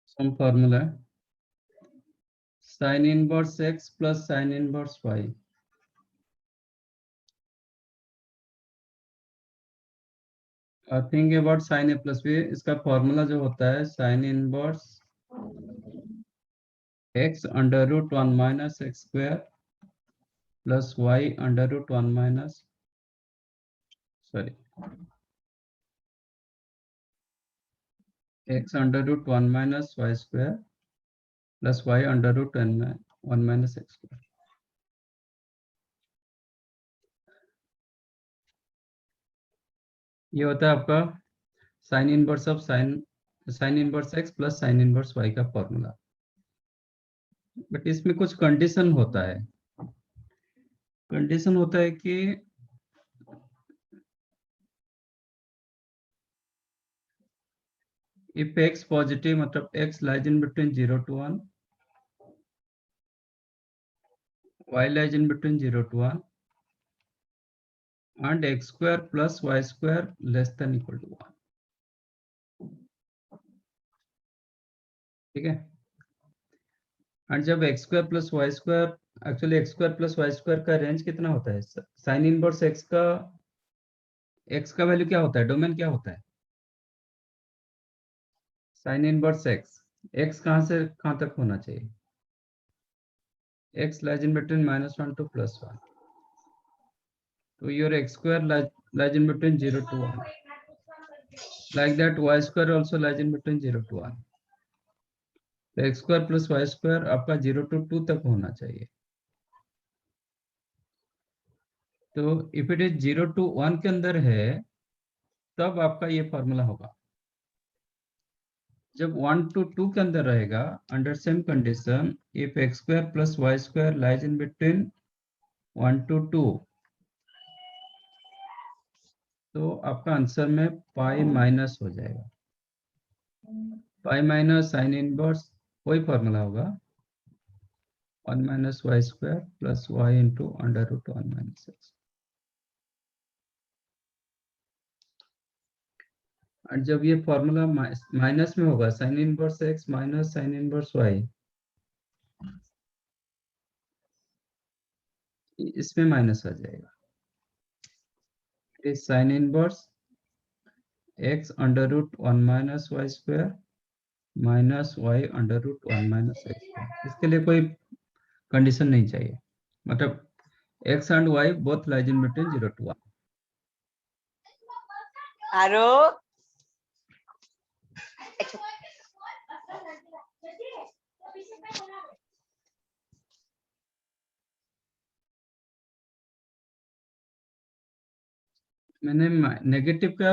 Some formula sine inverse x plus sine inverse y. Think about sine A plus b. इसका formula जो होता है sine inverse x under root 1 minus x square plus y under root 1 minus sorry x under root 1 minus y square plus y under root 1 minus x square. ये होता है आपका sine inverse of sine inverse x plus sine inverse y का formula. But इसमें कुछ condition होता है। Condition होता है कि इफ एक्स पॉजिटिव मतलब x lies in between 0 to 1, y lies in between 0 to 1, and x square plus y square less than equal to 1। ठीक है। और जब x square plus y square, actually x square plus y square का range कितना होता है? Sine inverse x का value क्या होता है? डोमेन क्या होता है? साइन इनवर्स एक्स कहां से कहां तक होना चाहिए? X lies in between -1 to +1, तो your x square lies in between 0 to 1, like that y square also lies in between 0 to 1। तो x square plus y square आपका 0 to 2 तक होना चाहिए। तो इफ इट इज 0 to 1 के अंदर है तब आपका ये फॉर्मूला होगा। जब 1 to 2 के अंदर रहेगा, under same condition, if x square plus y square lies in between 1 to 2, तो आपका आंसर में पाई माइनस हो जाएगा। पाई माइनस साइन इनवर्स वही फॉर्मूला होगा, 1 minus y square plus y into under root 1 minus x. और जब ये फॉर्मूला माइनस में होगा, sine inverse x minus sine inverse y, इसमें माइनस आ जाएगा। इस sine inverse x under root 1 minus y square minus y under root 1 minus x square. इसके लिए कोई कंडीशन नहीं चाहिए, मतलब x and y both lies in between 0 to 1। आरो मैंने नेगेटिव का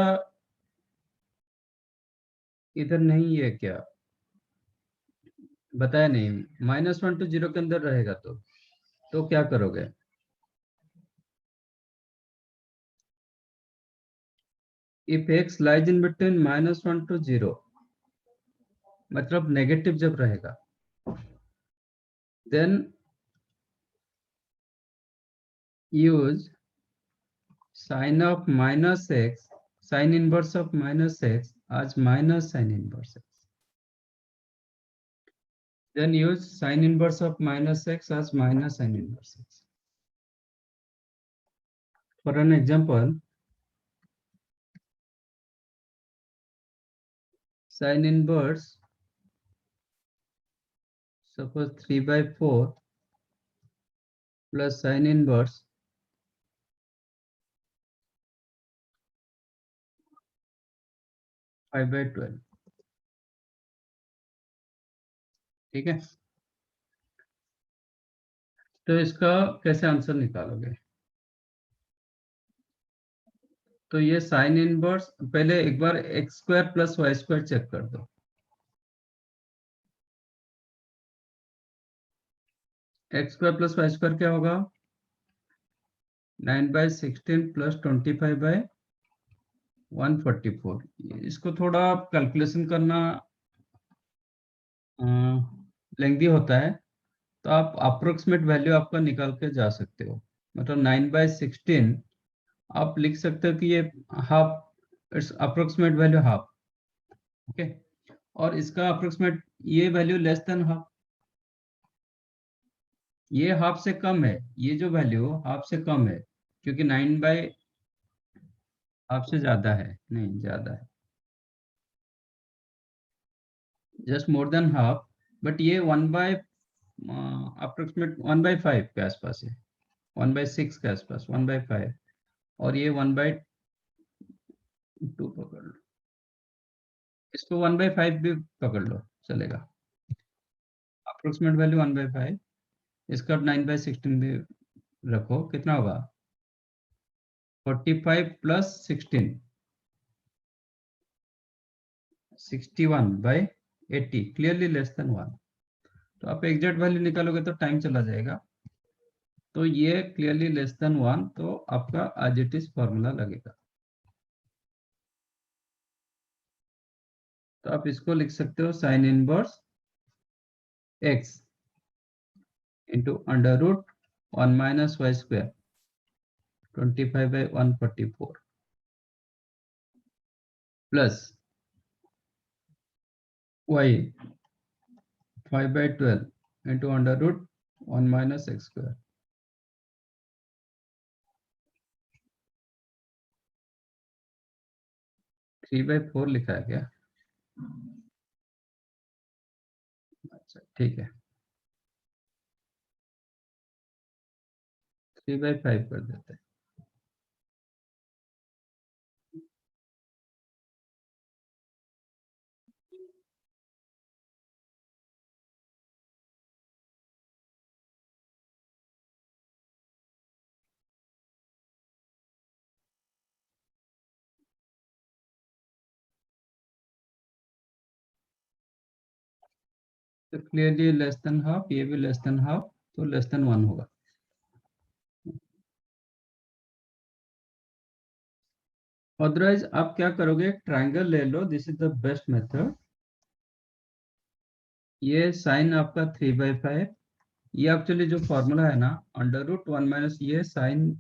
इधर नहीं है क्या बताया नहीं। -1 to 0 के अंदर रहेगा तो क्या करोगे? If x lies in between -1 to 0, मतलब नेगेटिव जब रहेगा, then use sine of minus x, sine inverse of minus x as minus sine inverse x. Then use sin inverse of minus x as minus sin inverse x. For an example, sin inverse, suppose 3/4 plus sin inverse 5/12। ठीक है, तो इसका कैसे answer निकालोगे? तो ये sign inverse, पहले एक बार x square plus y square check कर दो। X square plus y square क्या होगा? 9/16 प्लस 25/144। इसको थोड़ा कैलकुलेशन करना लेंथी होता है, तो आप अप्रोक्सीमेट वैल्यू आपका निकाल के जा सकते हो। मतलब 9/16 आप लिख सकते हो कि ये half, it's approximate value half. Okay, और इसका अप्रोक्सीमेट ये वैल्यू लेस देन हाफ, ये हाफ से कम है, ये जो वैल्यू हाफ से कम है, क्योंकि 9 बाय हाफ से ज्यादा है, नहीं ज्यादा है, just more than half, but ये 1 बाय अप्रोक्सीमेट 1/5 के आसपास है, 1/6 के आसपास, 1/5, और ये 1/2 पकड़ लो, इसको 1/5 भी पकड़ लो चलेगा, अप्रोक्सीमेट वैल्यू 1/5, इसका 9/16 भी रखो, कितना होगा 45 प्लस 16, 61/80, क्लियरली लेस देन 1। तो आप एग्जैक्ट वैल्यू निकालोगे तो टाइम चला जाएगा, तो ये क्लियरली लेस देन 1, तो आपका एज इट इज फॉर्मूला लगेगा। तो आप इसको लिख सकते हो sine inverse x into under root 1 minus y square 25/144 plus y 5/12 into under root 1 minus x square. 3/4 लिखा है क्या? अच्छा ठीक है, 3/5 कर देते हैं। तो क्लियरली लेस देन हाफ, ये भी लेस देन हाफ, तो लेस देन 1 होगा। अदरवाइज आप क्या करोगे, ट्रायंगल ले लो, this is the best method. ये साइन आपका 3/5, ये एक्चुअली जो फॉर्मूला है ना, अंडर रूट 1 माइनस, ये साइन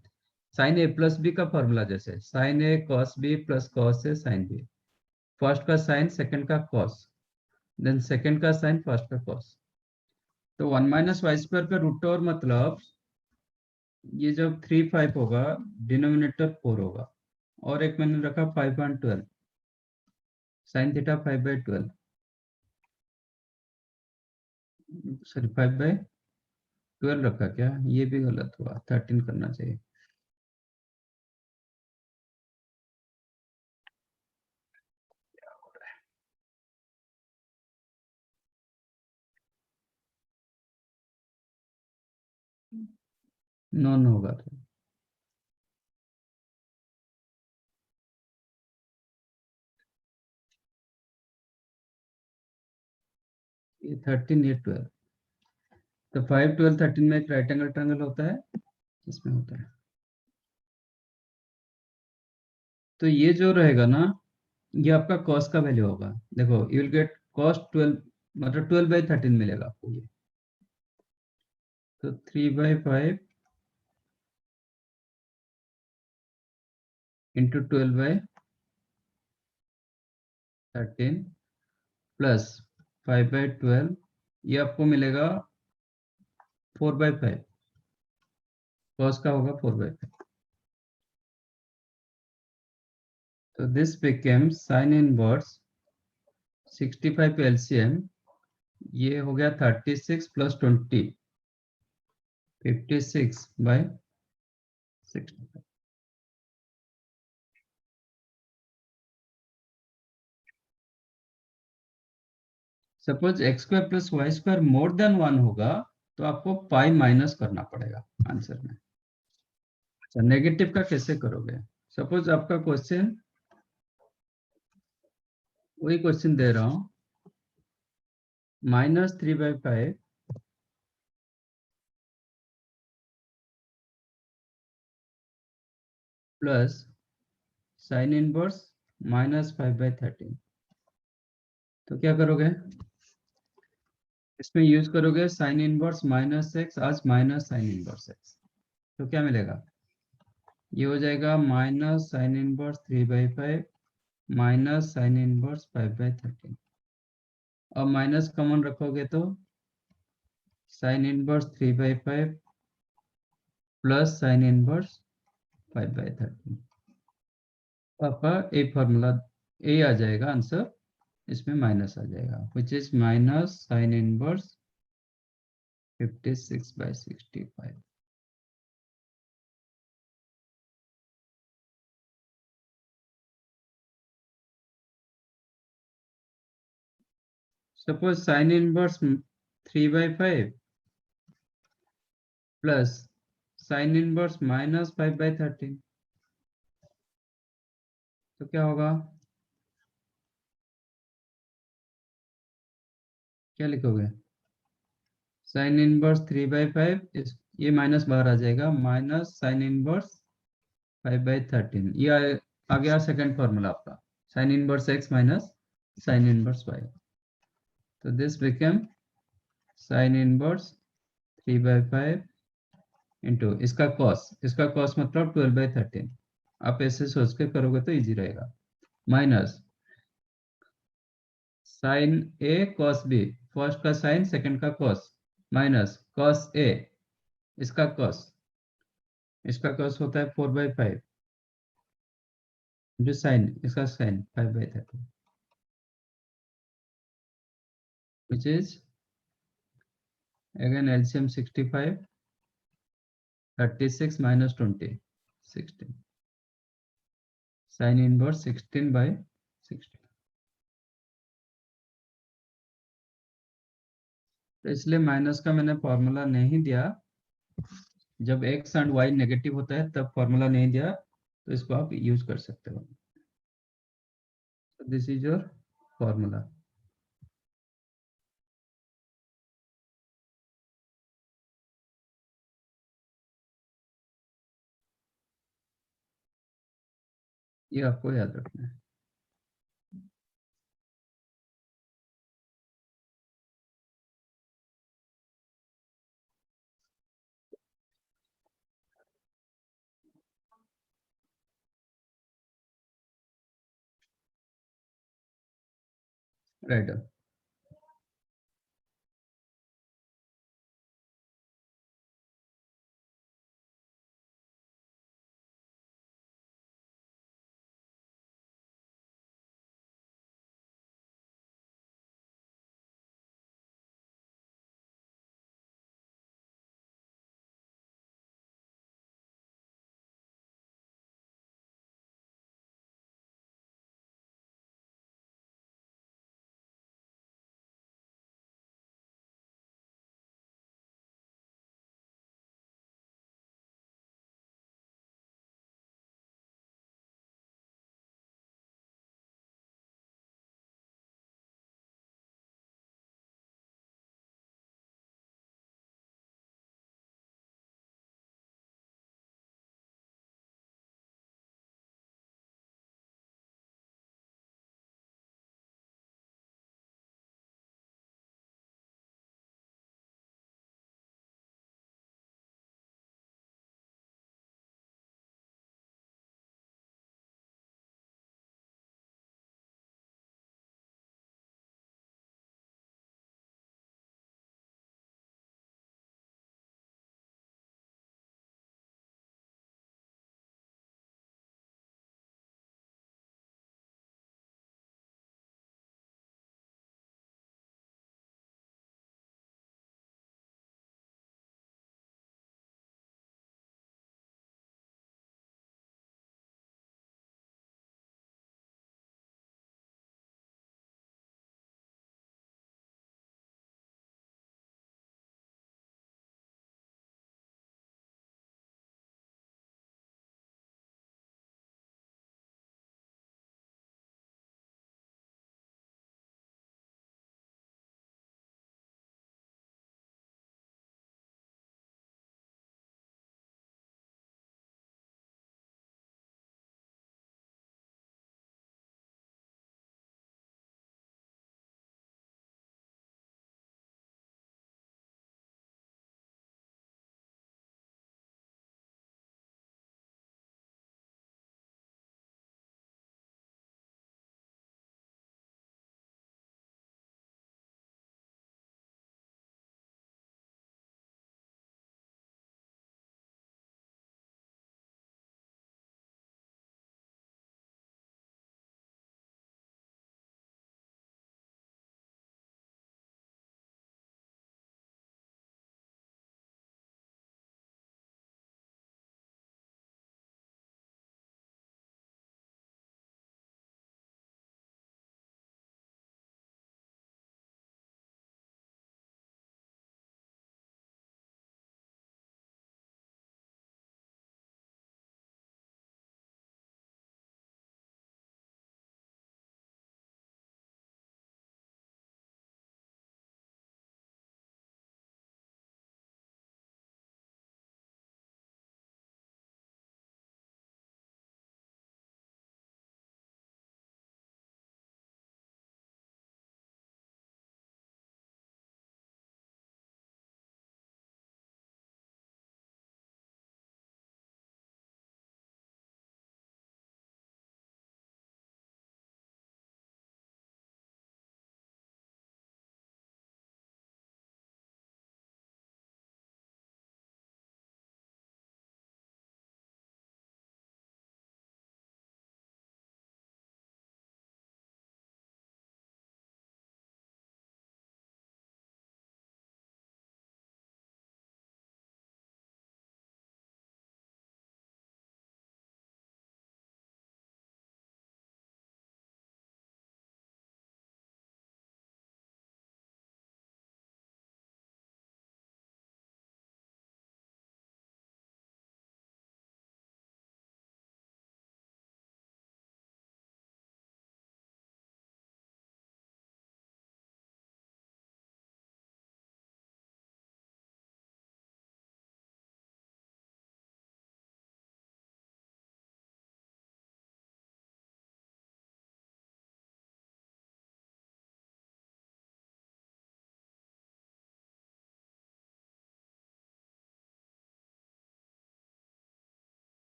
साइन ए प्लस बी का फॉर्मूला, जैसे sine A cos B plus cos A sine B, first का साइन सेकंड का कॉस, देन सेकंड का साइन फर्स्ट का कॉस। तो 1 माइनस वाई स्क्वायर का रूट ओवर मतलब ये जब 3/5 होगा, डिनोमिनेटर 4 होगा, और एक मैंने रखा 5/12, साइन थीटा 5/12, सॉरी 5/12 रखा क्या, ये भी गलत हुआ, 13 करना चाहिए। नॉन होगा तो ये 13, ये 12, तो 5, 12, 13 में एक राइट एंगल ट्रायंगल होता है, इसमें होता है। तो ये जो रहेगा ना, ये आपका कॉस का वैल्यू होगा, देखो यू विल गेट कॉस 12, मतलब 12/13 मिलेगा आपको ये, तो 3/5 इंटू 12/13 प्लस 5/12, ये आपको मिलेगा 4/5, कॉस का होगा 4/5, तो this became sine inverse 65 LCM, ये हो गया 36 plus 20, 56/65। Suppose x square plus y square more than 1 होगा, तो आपको पाई माइनस करना पड़ेगा आंसर में। अच्छा, नेगेटिव का कैसे करोगे? सपोज आपका क्वेश्चन, वही क्वेश्चन दे रहा हूं, -3/5 प्लस साइन इनवर्स -5/13, तो क्या करोगे, इसमें यूज करोगे साइन इनवर्स -x, आज माइनस साइन इनवर्स x, तो क्या मिलेगा, ये हो जाएगा minus sine inverse 3/5 minus sine inverse 5/13। अब माइनस कॉमन रखोगे तो sine inverse 3/5 plus sine inverse 5/13। आपका ए फॉर्मूला ए आ जाएगा आंसर, इसमें माइनस आ जाएगा, which is minus sine inverse 56/65। Suppose sign inverse 3/5 plus sine inverse minus 5/13, तो क्या होगा? क्या लिखोगे? साइन इनवर्स 3/5, ये माइनस बाहर आ जाएगा, माइनस साइन इनवर्स 5/13, ये आ गया सेकंड फॉर्मूला आपका, sine inverse x minus sine inverse y। तो this become sign inverse 3/5 into इसका कॉस मतलब 12/13। आप ऐसे सोच के करोगे तो इजी रहेगा, minus sine A cos B, first का साइन सेकंड का कॉस, माइनस कॉस ए, इसका कॉस होता है 4/5, जो साइन इसका sign 5/13, which is again LCM 65, 36 minus 20, 16, sin inverse 16/16। तो इसलिए माइनस का मैंने फॉर्मूला नहीं दिया, जब x एंड y नेगेटिव होता है तब फॉर्मूला नहीं दिया, तो इसको आप यूज कर सकते हो। This is your formula. ये आपको याद रखना है। Right.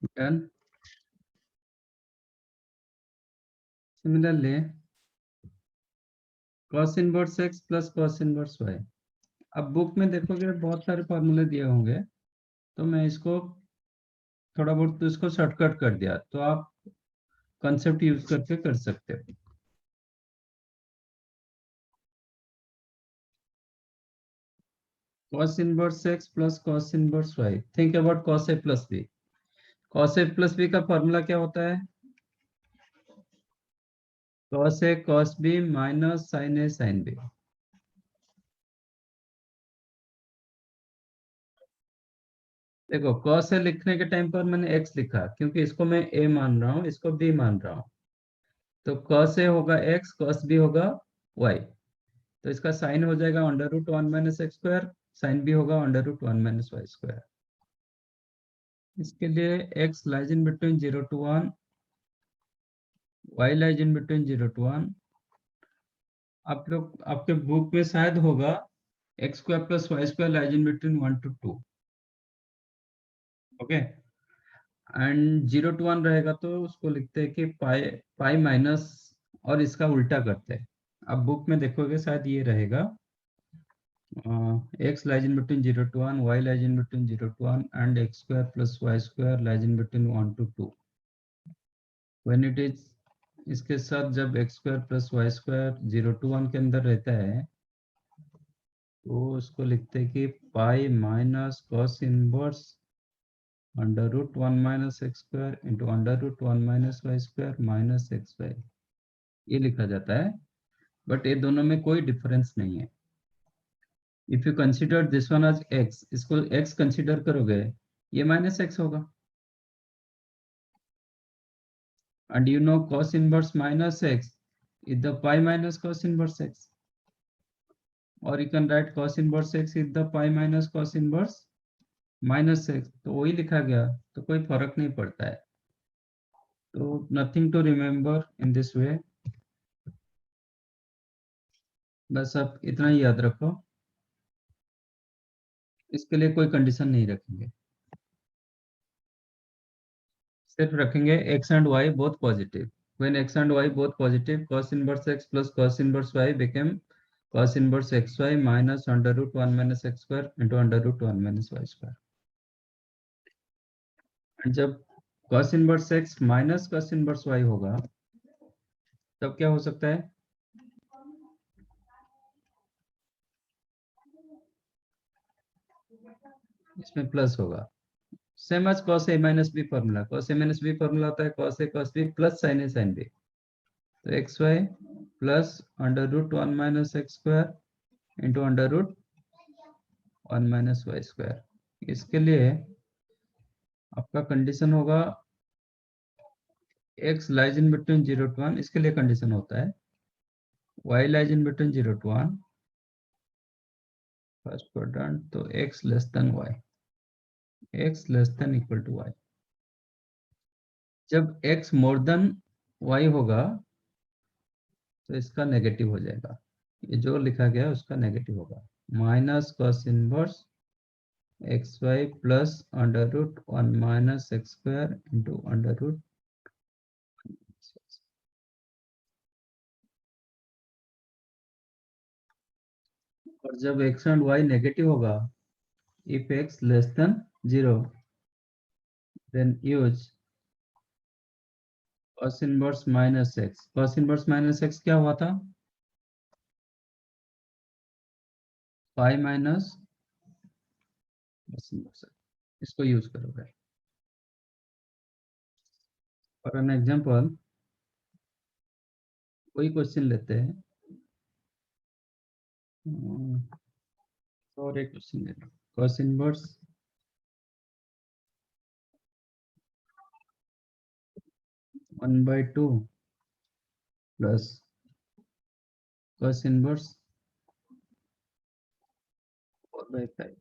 Done. Similarly, cos inverse x plus cos inverse y. अब बुक में देखोगे बहुत सारे फॉर्मूले दिए होंगे, तो मैं इसको थोड़ा बहुत तो इसको शॉर्टकट कर दिया, तो आप कंसेप्ट यूज करके कर सकते हो. cos inverse x plus cos inverse y. Think about cos a plus b. cos a plus b का फॉर्मूला क्या होता है? cos a cos b minus sin a sin b. देखो cos a लिखने के टाइम पर मैंने x लिखा क्योंकि इसको मैं a मान रहा हूँ, इसको b मान रहा हूँ. तो cos a होगा x, cos b होगा y. तो इसका साइन हो जाएगा under root one minus x square, sine भी होगा under root one minus y square. इसके लिए x lies in between 0 to 1, y lies in between 0 to 1. आप लोग आपके बुक में शायद होगा x square plus y square lies in between 1 to 2. Okay, and 0 to 1 रहेगा तो उसको लिखते हैं कि पाई पाई माइनस, और इसका उल्टा करते हैं. अब बुक में देखोगे शायद ये रहेगा x lies in between 0 to 1, y lies in between 0 to 1, and x square plus y square lies in between 1 to 2. When it is इसके साथ जब x square plus y square 0 to 1 के अंदर रहता है, तो उसको लिखते हैं कि pi minus cos inverse under root 1 minus x square into under root 1 minus y square minus x y. ये लिखा जाता है, बट ये दोनों में कोई डिफरेंस नहीं है. If you consider this one as x, इसको x कंसिडर करोगे, ये माइनस x होगा. And you know cos inverse minus x is the pi minus cos inverse x. Or you can write cos inverse x is the pi minus cos inverse minus x. तो वही लिखा गया, तो कोई फर्क नहीं पड़ता है. तो nothing to remember in this way. बस आप इतना ही याद रखो. इसके लिए कोई कंडीशन नहीं रखेंगे, सिर्फ रखेंगे x and y both positive. When x and y both positive, cos inverse x plus cos inverse y became cos inverse xy minus under root 1 minus x square into under root 1 minus y square. And जब cos inverse x minus cos inverse y होगा, तब क्या हो सकता है? इसमें plus होगा. Same as cos a minus b formula. cos a minus b formula होता है cos a cos b plus sin a sin b. तो xy plus under root 1 minus x square into under root 1 minus y square. इसके लिए आपका condition होगा x lies in between 0 to 1. इसके लिए condition होता है y lies in between 0 to 1, first quadrant, तो x less than y, x less than equal to y. जब x मोर देन y होगा, तो इसका नेगेटिव हो जाएगा. ये जो लिखा गया है उसका नेगेटिव होगा. Minus cos inverse x y plus under root 1 minus x square into under root. और जब x एंड y नेगेटिव होगा, if x less than 0, then use cos inverse minus x. cos inverse minus x क्या हुआ था? पाई minus cos inverse x. इसको use करोगे. For an example, कोई question लेते हैं, और एक क्वेश्चन ले लो. cos inverse 1/2 plus cos inverse 4/5.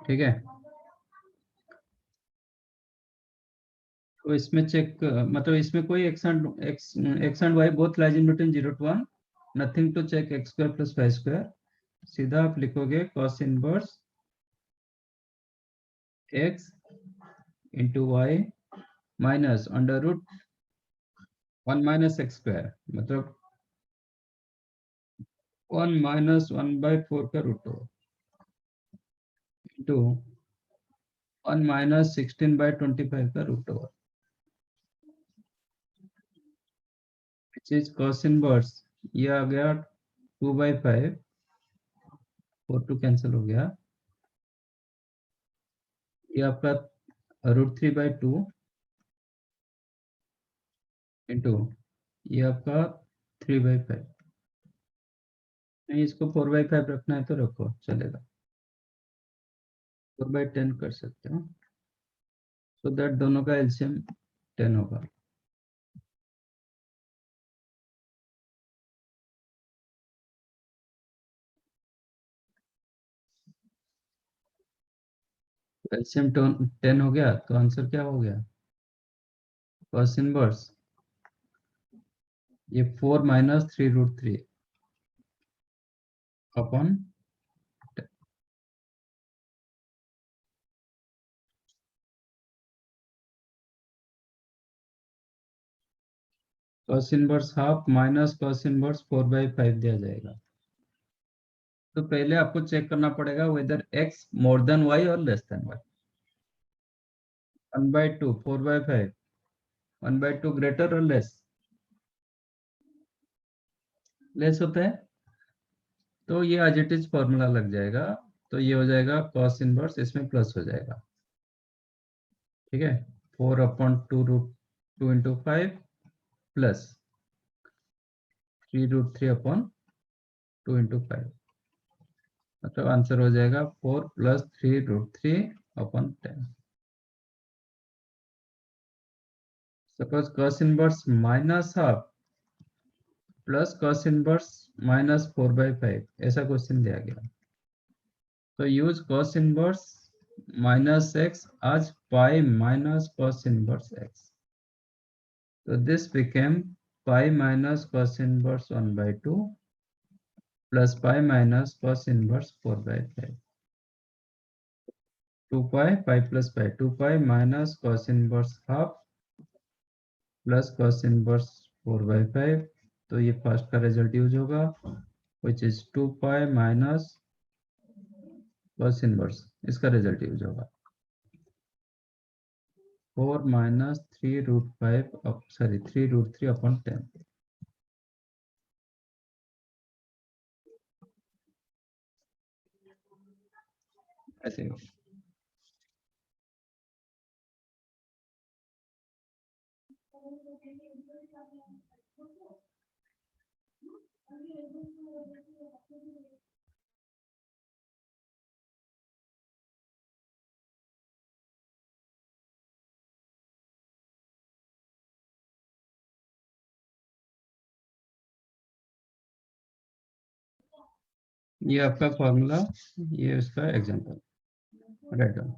ठीक है, तो इसमें चेक, मतलब इसमें कोई x and y both lies in between 0 to 1, nothing to check x square plus y square. सीधा आप लिखोगे cos inverse x into y minus under root 1 minus x square, मतलब 1 माइनस 1/4 का रूट ओवर इंटू 1 माइनस 16/25 का root over, which is cos inverse, ये आ गया 2/5, 4 2 cancel हो गया, ये आपका √3/2 इंटू ये आपका 3/5। नहीं, इसको 4/5 रखना है तो रखो, चलेगा। 4/10 कर सकते हो, सो दैट दोनों का एलसीएम 10 होगा। एलसीएम 10 हो गया तो आंसर क्या हो गया? cos इनवर्स ये 4 minus 3√3 upon cos inverse half minus cos inverse 4/5 दिया जाएगा। तो पहले आपको चेक करना पड़ेगा whether x more than y और लेस देन y। 1/2 4/5, 1/2 ग्रेटर और लेस होता है, तो ये एज इट इज फॉर्मूला लग जाएगा। तो ये हो जाएगा cos इनवर्स, इसमें प्लस हो जाएगा, ठीक है। 4/2 इंटू 5 प्लस 3√3/2 इंटू 5, मतलब आंसर हो जाएगा 4 plus 3√3/10। Suppose cos inverse minus half plus cos inverse minus 4/5, ऐसा क्वेश्चन दिया गया, तो use cos inverse minus x आज पाई minus cos inverse x, so this became pi minus cos inverse 1/2 plus pi minus cos inverse 4/5, 2 pi, pi plus pi, 2 pi minus cos inverse half plus cos inverse 4/5, तो ये first का result use होगा, which is 2 pi minus cos inverse, इसका result use होगा 4 minus 3√5 sorry 3√3/10। ऐसे ये आपका formula, ये उसका example, write down.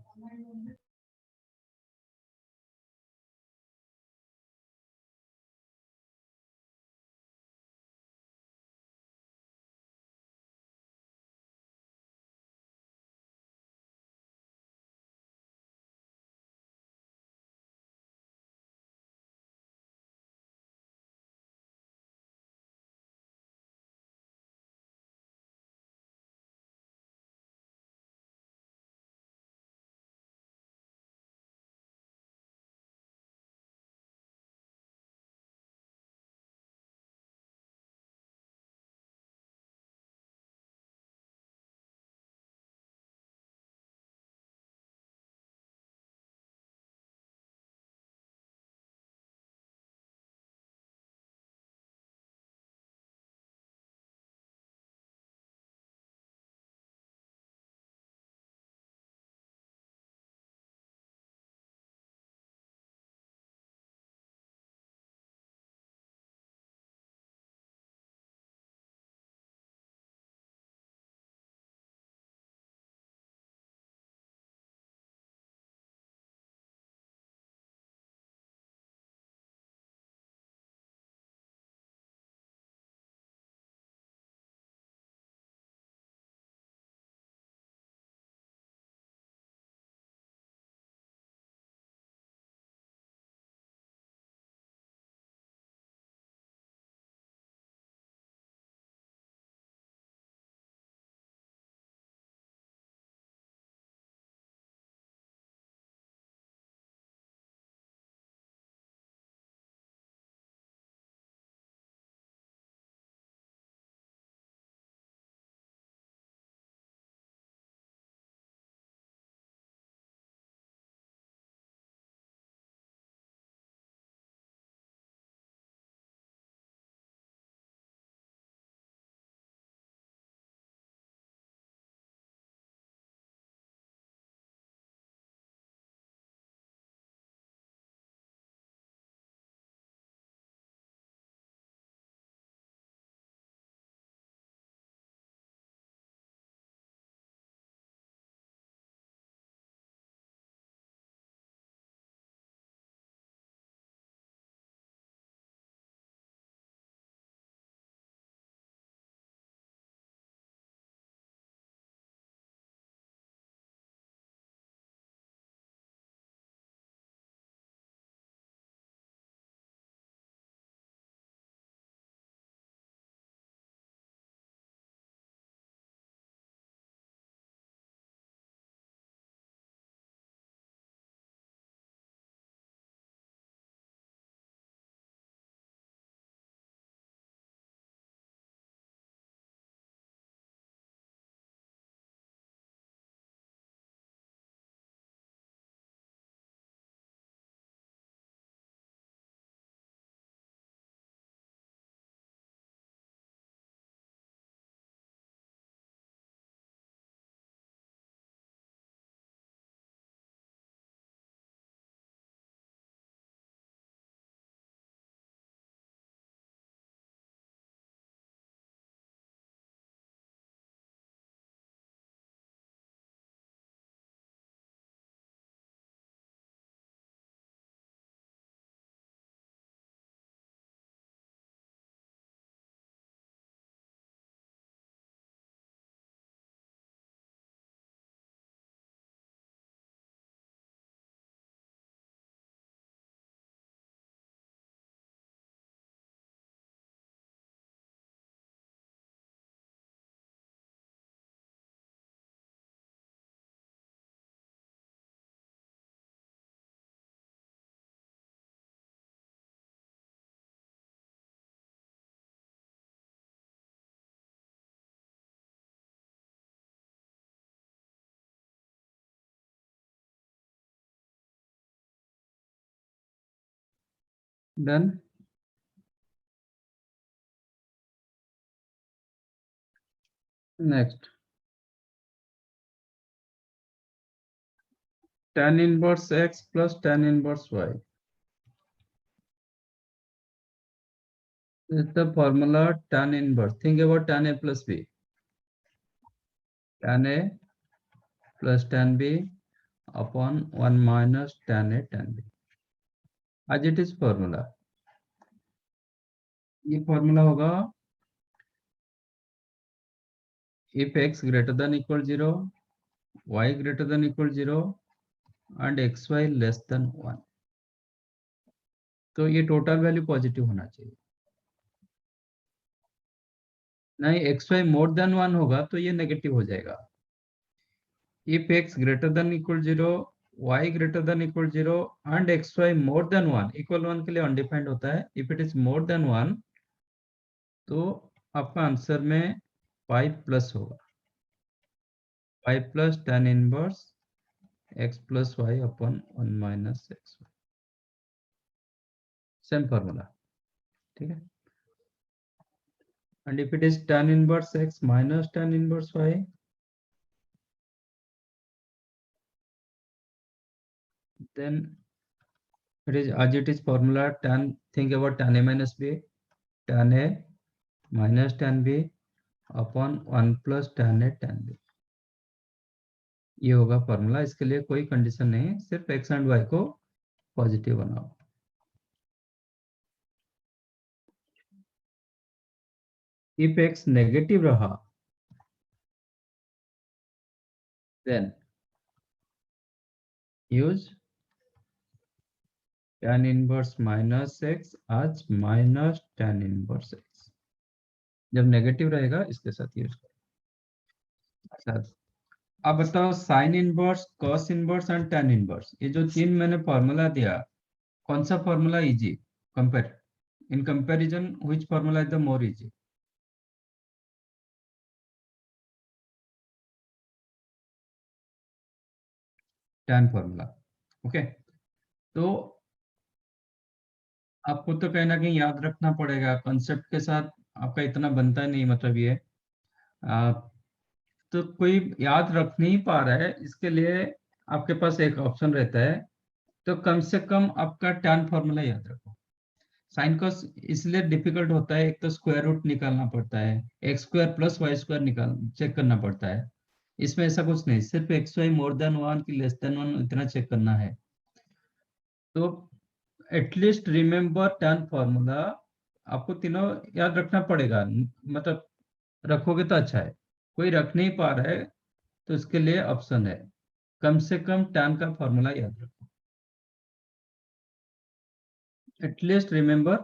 Done. Next tan inverse x plus tan inverse y is the formula tan inverse. Think about tan a plus b. Tan a plus tan b upon 1 minus tan a tan b. आज it is formula, ये formula होगा if x greater than equal 0, y greater than equal 0 and xy less than 1. तो ये total value positive होना चाहिए, नहीं xy मोर than 1 होगा तो ये नेगेटिव हो जाएगा. If x greater than equal 0, y greater than equal 0 and xy more than 1, equal 1 के लिए undefined होता है. If it is more than 1 तो आपका आंसर में 5 प्लस होगा, 5 plus tan inverse x plus y upon 1 minus x. Same formula, ठीक है. And if it is tan inverse x minus tan inverse y, then it is as it is formula tan. Think about tan a minus b, tan a minus tan b upon 1 plus tan a tan b. ये होगा formula. इसके लिए कोई condition नहीं, सिर्फ x and y को positive बनाओ. If x negative रहा then use tan inverse minus x as minus tan inverse x. जब नेगेटिव रहेगा इसके साथ यूज करो. अब बताओ sine inverse, cos inverse and tan inverse, ये जो तीन मैंने फॉर्मूला दिया, कौन सा formula easy? Compare, in comparison which formula is the more easy? tan formula. Okay, तो आपको तो कहीं ना कहीं याद रखना पड़ेगा, कंसेप्ट के साथ आपका इतना बनता नहीं, मतलब ये तो कोई याद रख नहीं पा रहा है, इसके लिए आपके पास एक ऑप्शन रहता है, तो कम से कम आपका tan फॉर्मूला याद रखो. साइन कॉस इसलिए डिफिकल्ट होता है, एक तो स्क्वायर रूट निकालना पड़ता है, x square plus y square निकाल चेक करना पड़ता है. इसमें ऐसा कुछ नहीं, सिर्फ एक्स वाई मोर देन 1 की लेस देन 1 इतना चेक करना है. तो एटलीस्ट रिमेम्बर tan फॉर्मूला, आपको तीनों याद रखना पड़ेगा, मतलब रखोगे तो अच्छा है. कोई रख नहीं पा रहा है तो इसके लिए ऑप्शन है, कम से कम tan का फॉर्मूला याद रखो. At least remember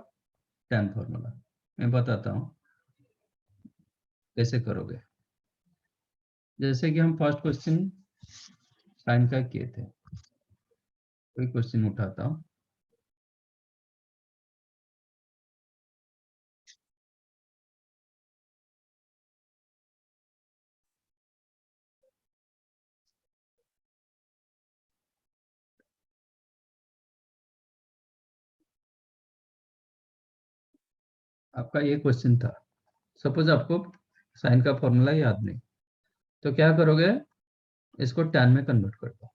tan formula. मैं बताता हूँ कैसे करोगे. जैसे कि हम फर्स्ट क्वेश्चन साइन का किए थे, कोई क्वेश्चन उठाता हूँ. आपका ये क्वेश्चन था, सपोज आपको साइन का फॉर्मूला याद नहीं, तो क्या करोगे, इसको tan में कन्वर्ट कर दो.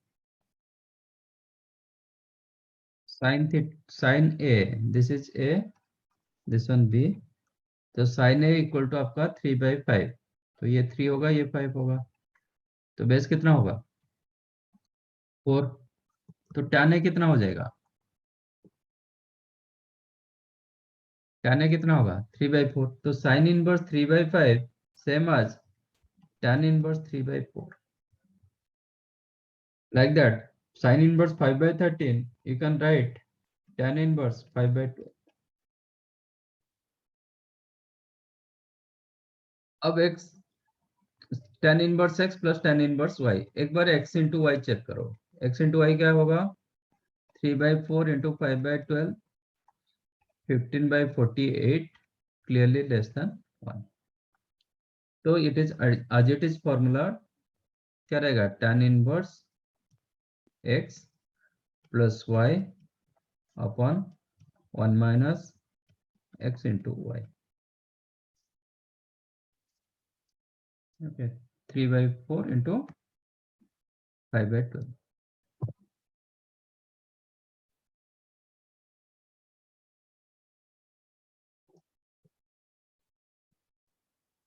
Sine a, this is a, this one b, तो साइन ए इक्वल टू आपका 3/5, तो ये 3 होगा, ये 5 होगा, तो बेस कितना होगा 4, तो tan ए कितना हो जाएगा, tan ए कितना होगा 3/4, तो sine inverse 3/5 same as tan inverse 3/4. Like that, sin inverse 5/13, you can write tan inverse 5/12. अब x tan inverse x plus tan inverse y, एक बार x into y चेक करो. x into y क्या होगा 3/4 into 5/12, 15/48, clearly less than 1. तो it is as it is formula क्या रहेगा, tan inverse x plus y upon 1 minus x into y. Okay, 3 by 4 into 5 by 12.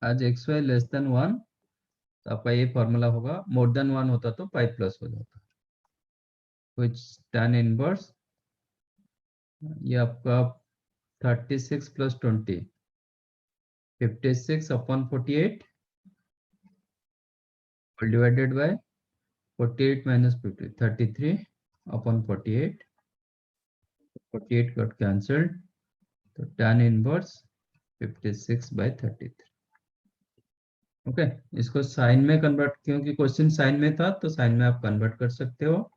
आज x Y less than 1, तो आपका ये formula होगा, मोर देन 1 होता तो पाई प्लस हो जाता, which tan इनवर्स, ये आपका 36 plus 20, 56 upon 48 divided by 48 minus 50, 33 upon 48, 48 got cancelled, तो tan इनवर्स 56 by 33. ओके, इसको साइन में कन्वर्ट, क्योंकि क्वेश्चन साइन में था तो साइन में आप कन्वर्ट कर सकते हो.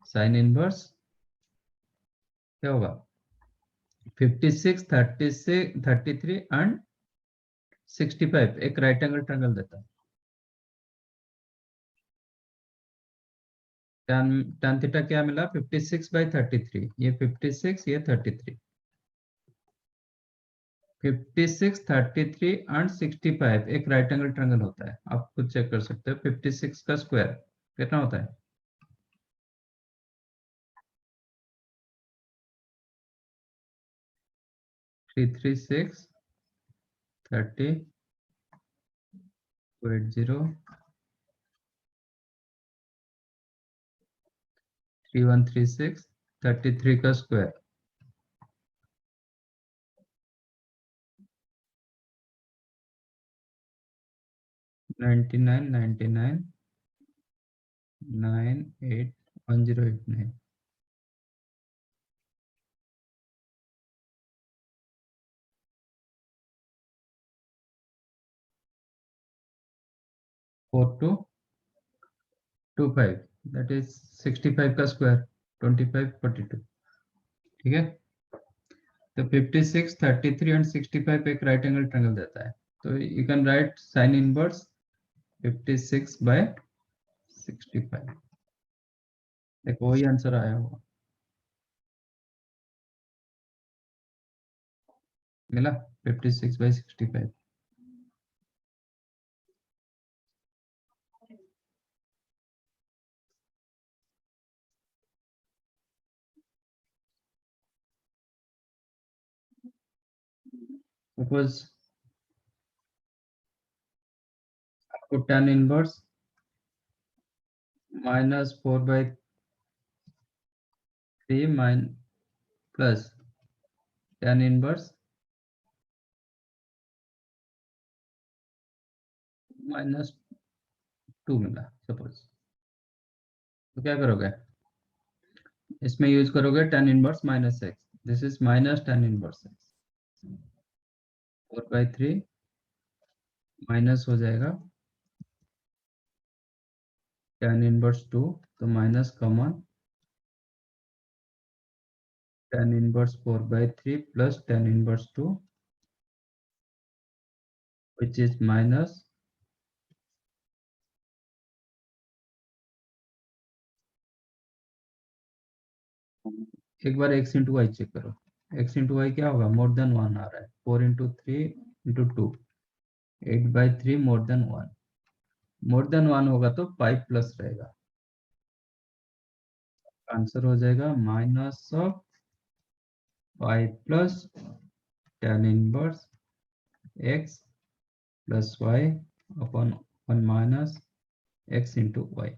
साइन इनवर्स क्या होगा, 56, 36, 33 एंड 65 एक राइट एंगल ट्रायंगल देता है. tan थीटा क्या मिला, 56 by 33, ये 56, ये 33, 56, 33 एंड 65 एक राइट एंगल ट्रायंगल होता है. आप खुद चेक कर सकते हो. 56 का स्क्वायर कितना होता है, 336, 30, 280, 3136, 33 का स्क्वायर, 99, 99, 98, 1089. 4225, that is 65 का स्क्वायर, 2542. ठीक है, तो 56, 33 एंड 65 एक राइट एंगल ट्रायंगल देता है, तो you can write sine inverse 56 by 65. देखो वही आंसर आया होगा, मिला 56 by 65. सपोज आपको tan inverse -4/3 plus tan inverse -2 मिला सपोज, तो क्या करोगे, इसमें यूज करोगे tan inverse -x, this is minus tan inverse x, 4/3 minus हो जाएगा tan इनवर्स 2, तो minus common, tan inverse 4/3 plus tan inverse 2 which is minus एक बार x इंटू वाई चेक करो, x इंटू वाई क्या होगा, मोर देन 1 आ रहा है, 4 इंटू 3 इंटू 2, 8/3 मोर than 1, मोर than 1 होगा तो पाई प्लस रहेगा, आंसर हो जाएगा minus of pi plus tan inverse x plus y upon 1 minus x into y.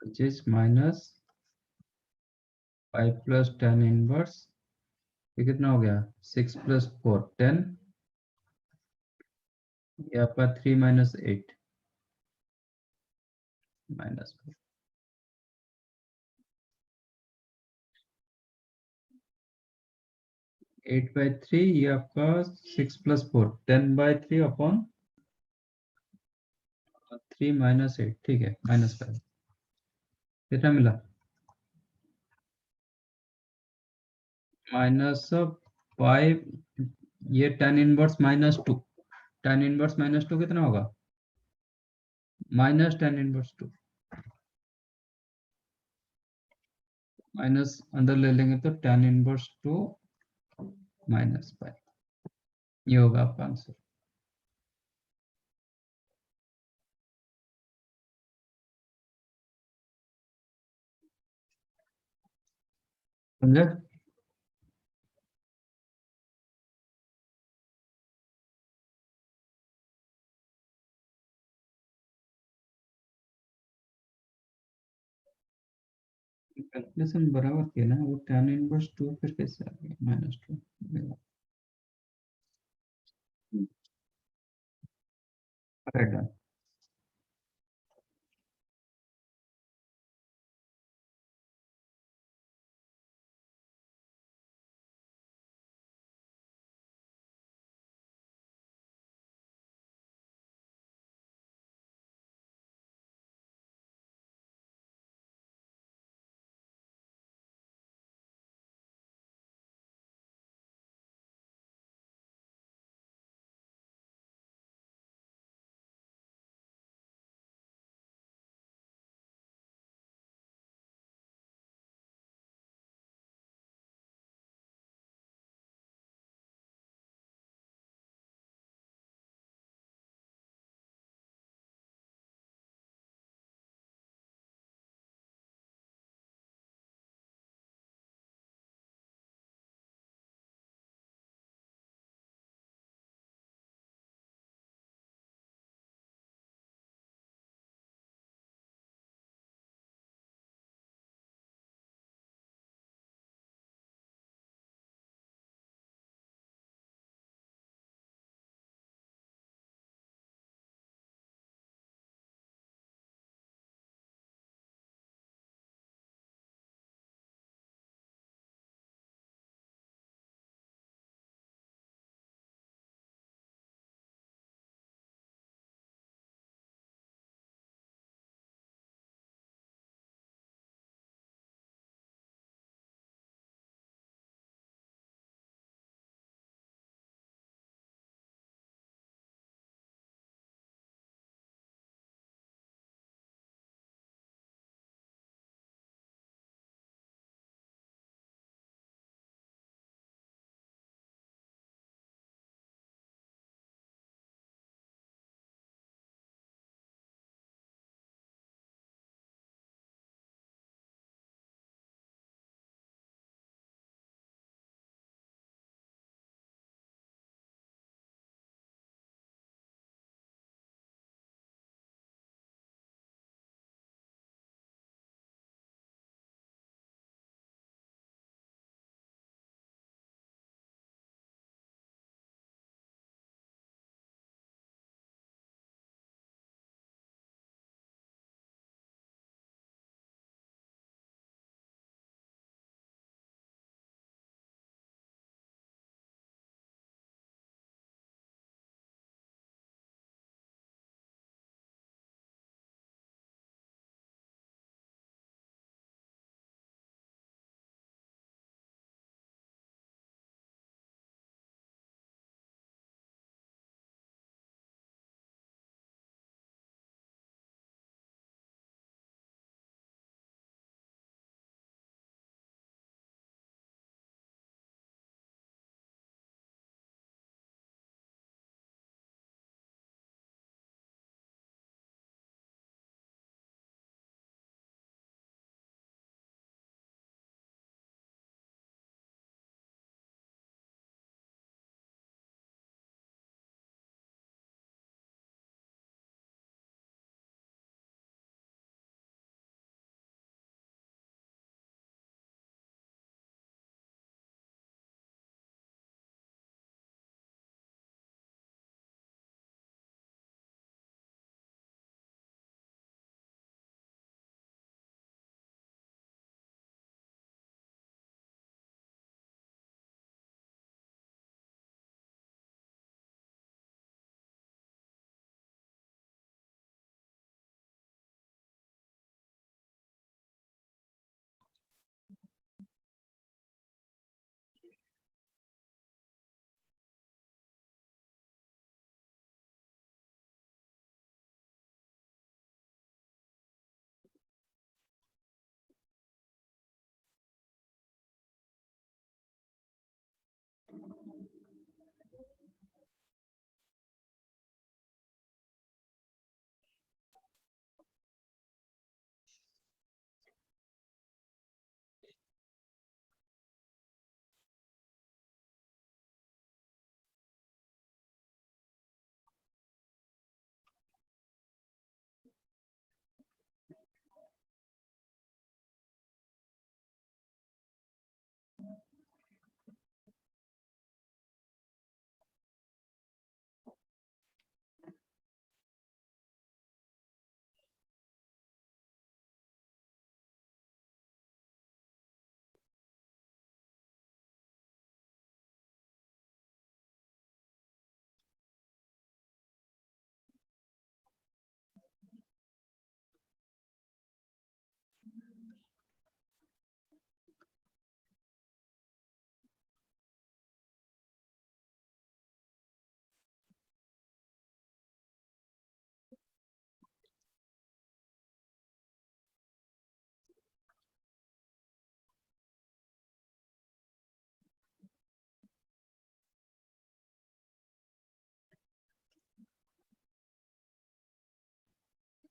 which is minus pi plus tan inverse, ये कितना हो गया, 6 प्लस 4 10, ये आपका 3 माइनस 8 माइनस 8/3, ये आपका 6 प्लस 4 10/3 अपॉन 3 माइनस 8, ठीक है, -5, कितना मिला, माइनस ऑफ 5, ये tan इनवर्स -2, tan इनवर्स -2 कितना होगा, माइनस tan इनवर्स 2, माइनस अंदर ले लेंगे तो tan इनवर्स 2 -5, ये होगा आपका आंसर। समझे? कैलकुलेशन बराबर किया ना, वो tan इनवर्स 2 फिर कैसे आ गया -2, राइट।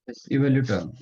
evaluate term.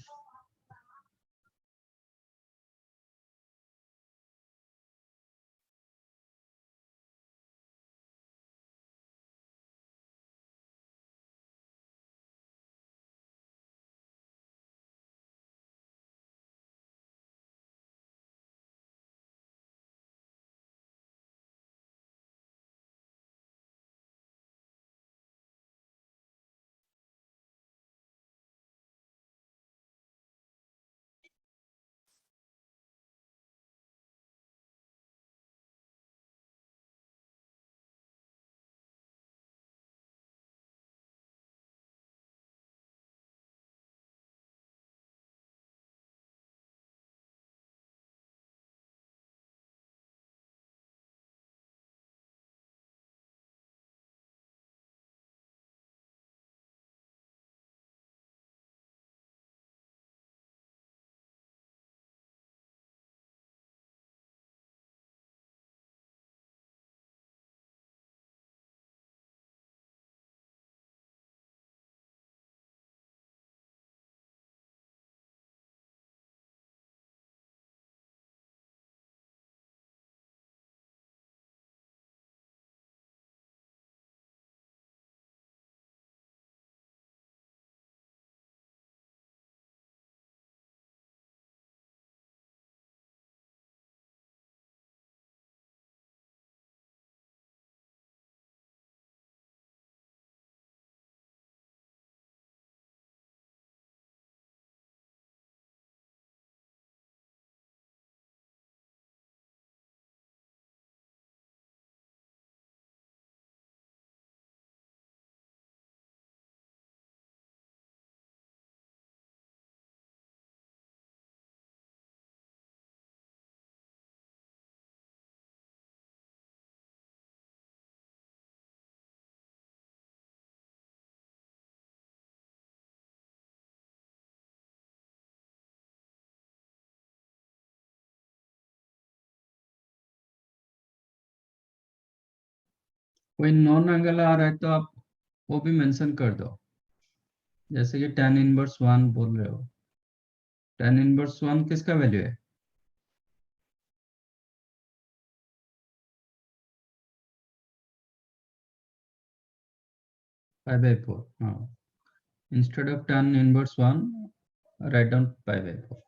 कोई नॉन एंगल आ रहा है तो आप वो भी मेंशन कर दो, जैसे कि tan इनवर्स 1 बोल रहे हो। tan इनवर्स 1 किसका वैल्यू है? 5/4। हाँ, instead of tan inverse 1 write down 5/4।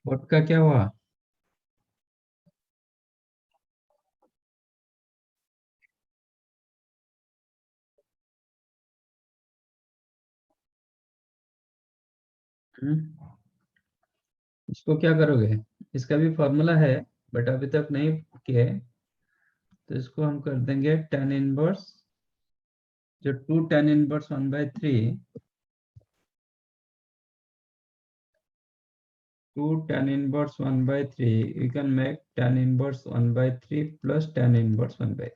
Vote का क्या हुआ? इसको क्या करोगे? इसका भी फॉर्मूला है, बट अभी तक नहीं किए, तो इसको हम कर देंगे tan इनवर्स, जो 2 tan inverse 1/3, 2 tan inverse 1/3, you can make tan inverse 1/3 plus tan inverse 1/3.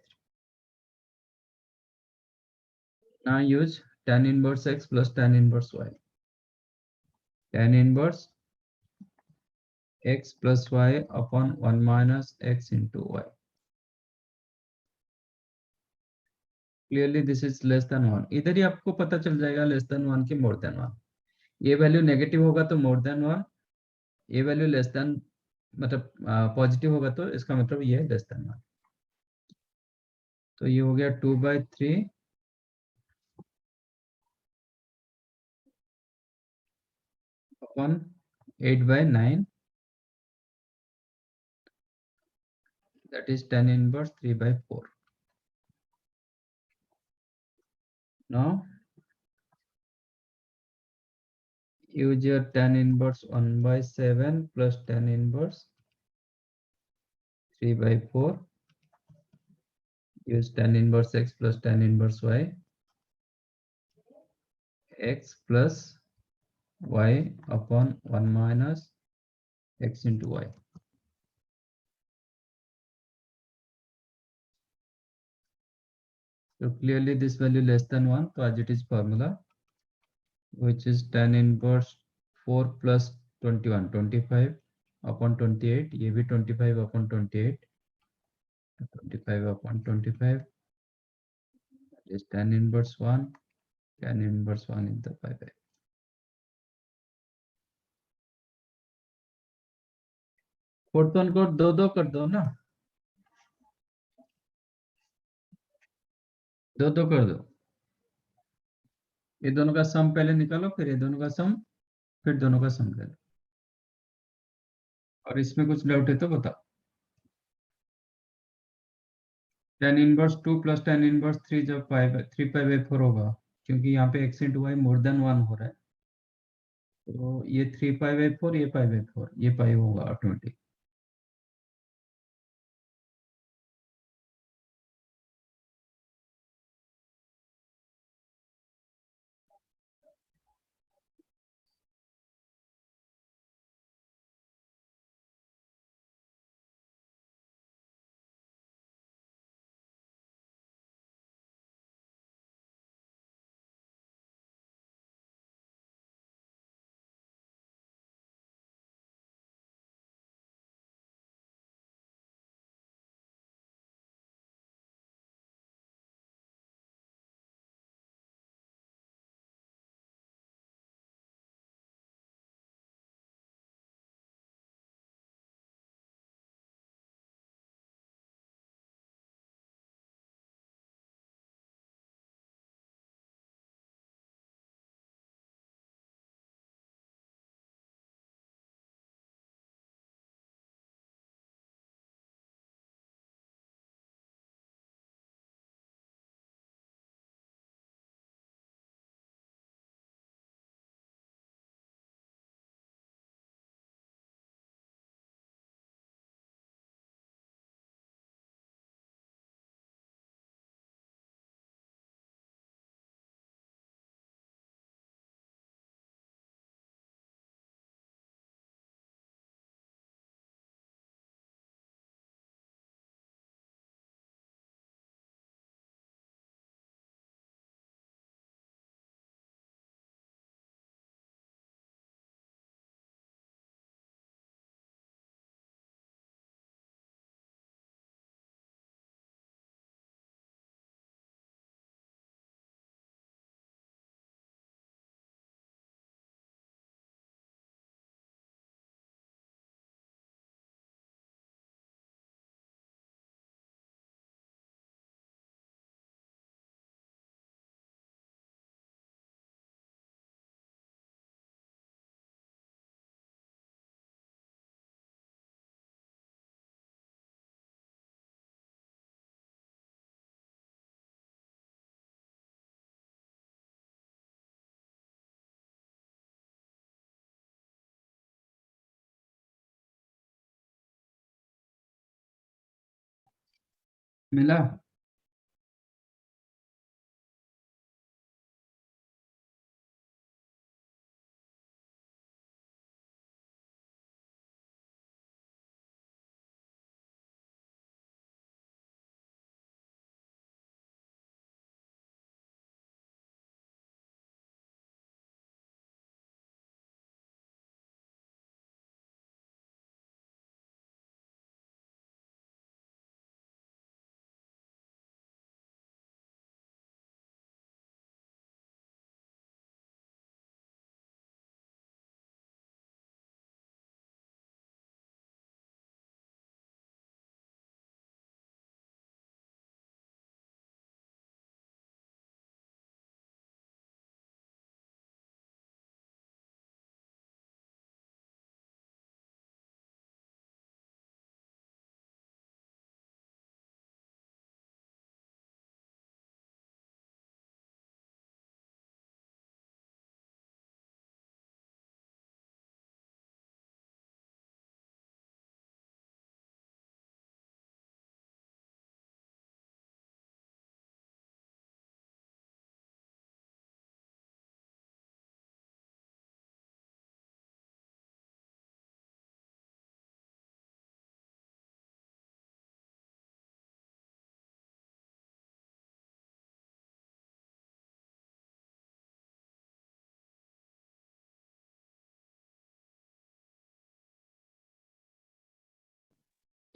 Now use tan inverse x plus tan inverse y. Tan inverse x plus y upon 1 minus x into y. Clearly this is less than 1. इधर ही आपको पता चल जाएगा less than 1 की मोर than 1. ये value negative होगा तो मोर than 1, ये वैल्यू लेस देन मतलब पॉजिटिव होगा तो इसका मतलब ये लेस देन 1. तो ये हो गया 2/3 upon 8/9, that is tan inverse 3/4. Now use your tan inverse 1/7 plus tan inverse 3/4. Use tan inverse x plus tan inverse y. x plus y upon 1 minus x into y. So clearly this value less than 1, so as it is formula, which is tan inverse 4 plus 21, 25 upon 28, ये भी 25 upon 28, 25 upon 25 is tan inverse 1, tan inverse 1 is the 5. Fourth one को दो दो कर दो ना, दो दो कर दो, ये दोनों का सम पहले निकालो, फिर ये दोनों का सम, फिर दोनों का सम ले लो। और इसमें कुछ डाउट है तो बताओ। tan inverse 2 plus tan inverse 3 जब 3 पाई बाई 4 होगा, क्योंकि यहाँ पे x into y more than 1 हो रहा है, तो ये 3 पाई बाई 4, ये पाई बाई 4, ये पाई होगा ऑटोमेटिक। मिला?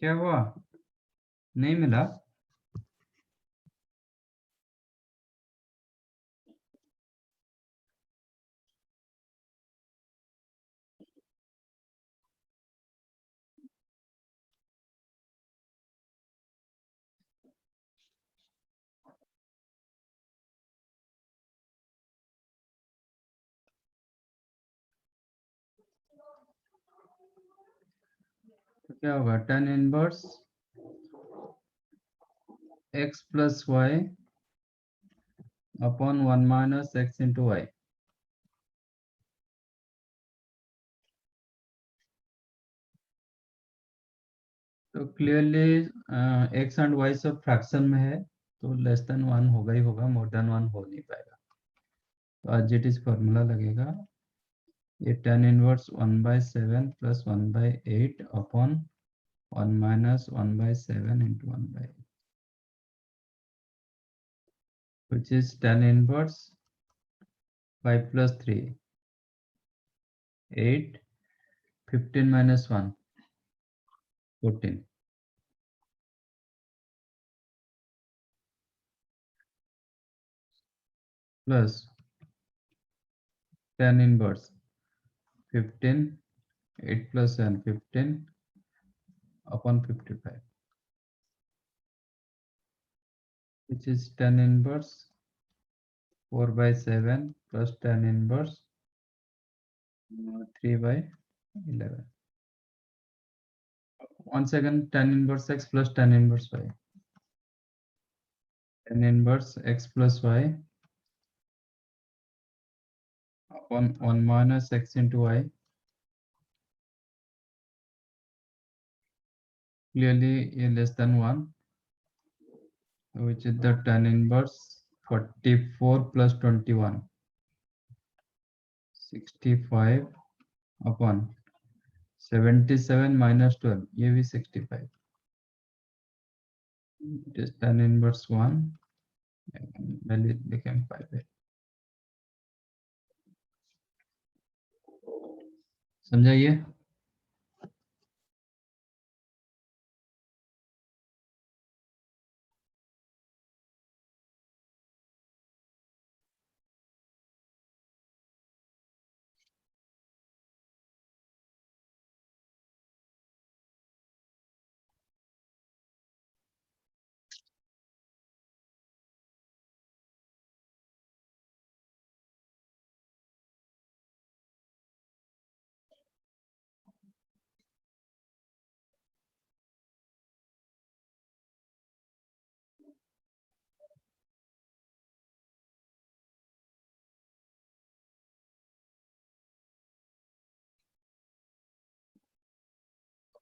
क्या हुआ? नहीं मिला? तो क्या होगा? tan inverse x plus y upon 1 minus x into y. तो क्लियरली एक्स एंड वाई सब फ्रैक्शन में है, तो लेस देन 1 होगा ही होगा, मोर देन 1 हो नहीं पाएगा। तो आज इट इज फॉर्मूला लगेगा, ये tan inverse 1/7 plus 1/8 upon 1 minus 1/7 into 1/8, which is tan inverse 5 plus 3 8 15 minus 1 14 plus tan inverse 15 8 plus 1 15 upon 55, which is tan inverse 4/7 plus tan inverse 3/11. Once again, tan inverse x plus tan inverse y. Tan inverse x plus y upon 1 minus x into y. Clearly, a less than 1, which is the tan inverse 44 plus 21 65 upon 77 minus 12, ये भी 65. It is tan inverse 1, value became 5. समझाइए।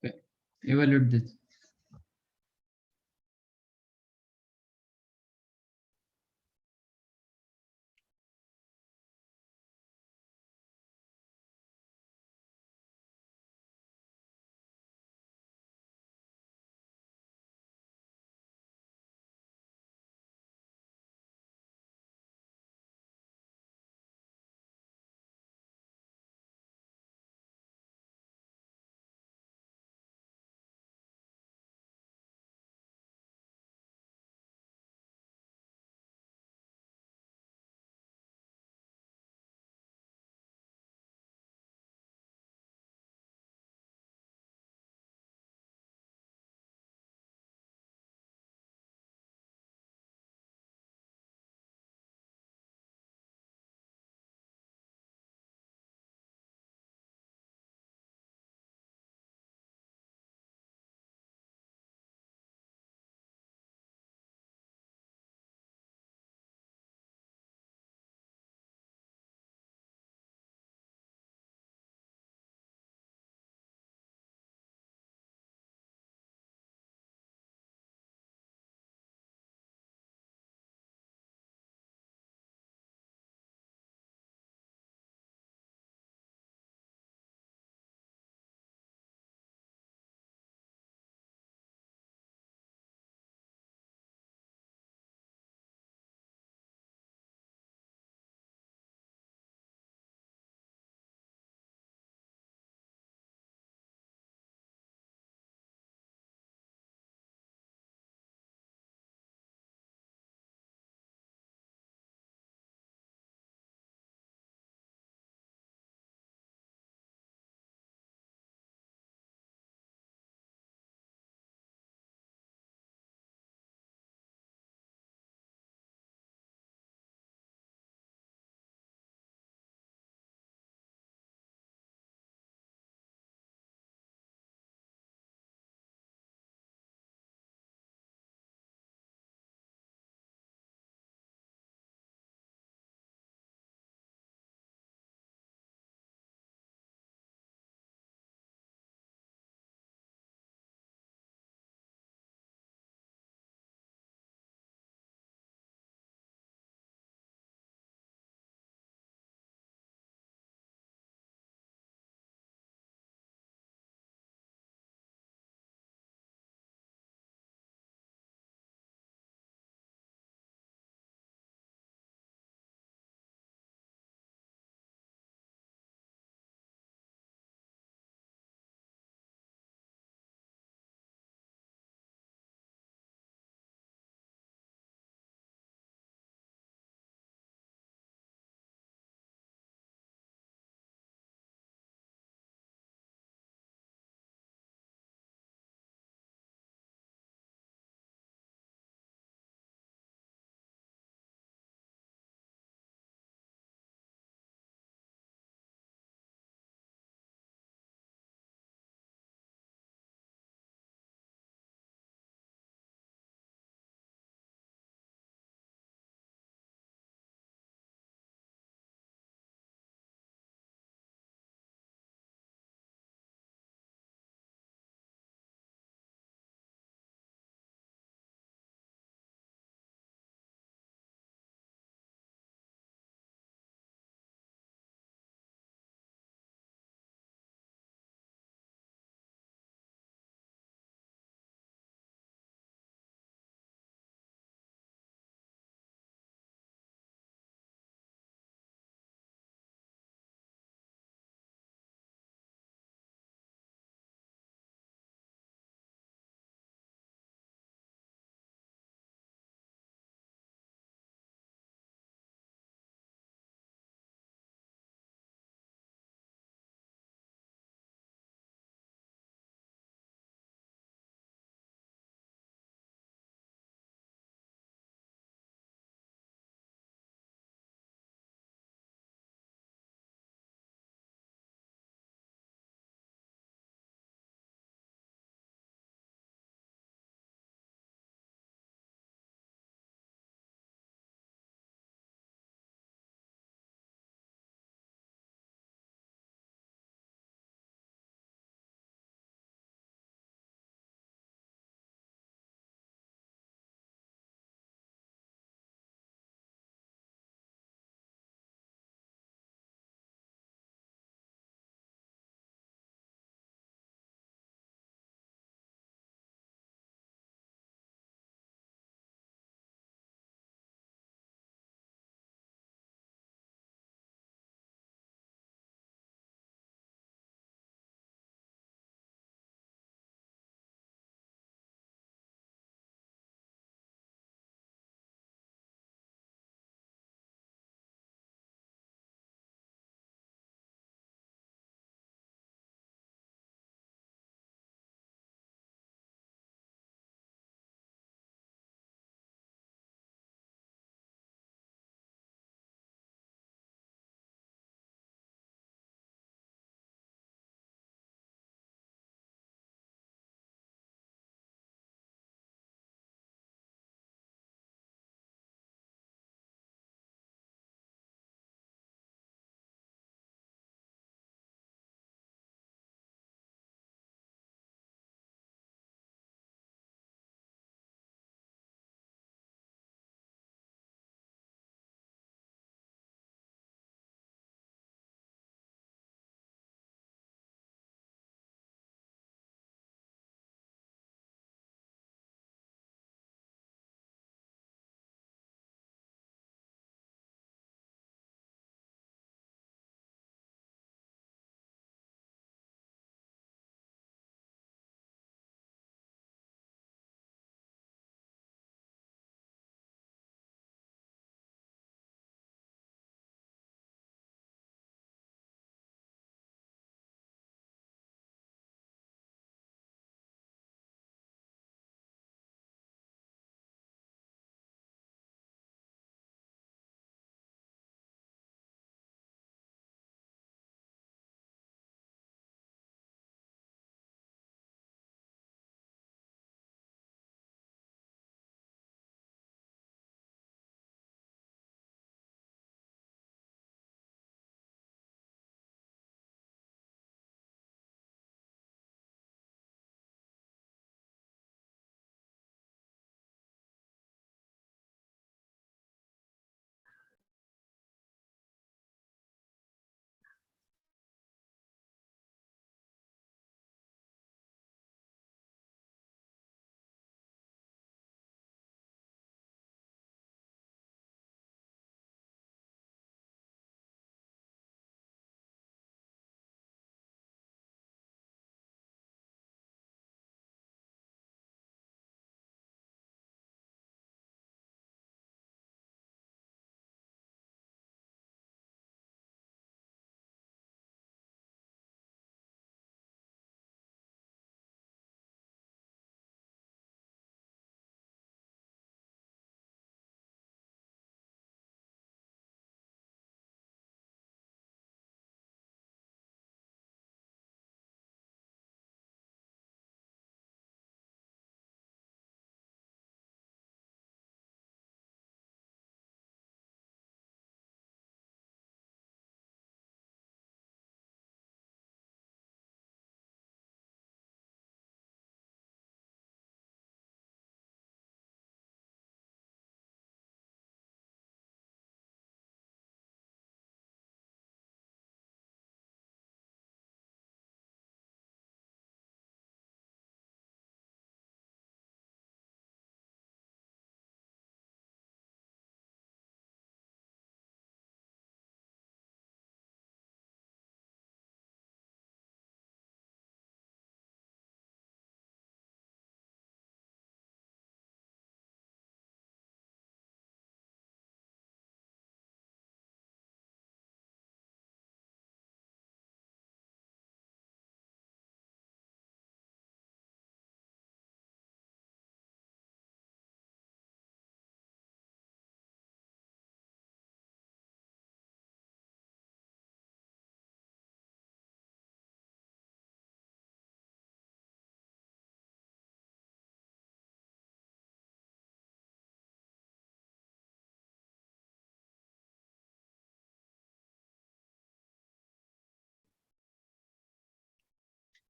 Okay. Evaluate this.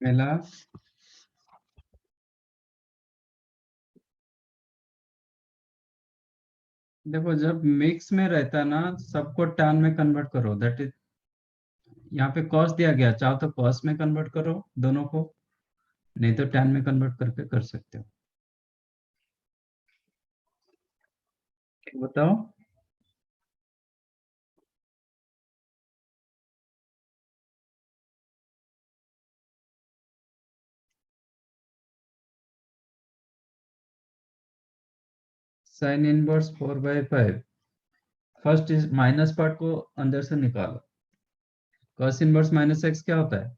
मिला। देखो जब mix में रहता है ना, सबको टैन में कन्वर्ट करो, दैट इज, यहाँ पे कॉस दिया गया, चाहो तो कॉस में कन्वर्ट करो दोनों को, नहीं तो टैन में कन्वर्ट करके कर सकते हो। बताओ। Sine inverse 4/5, first is minus part को अंदर से निकालो। कॉस इनवर्स माइनस एक्स क्या होता है?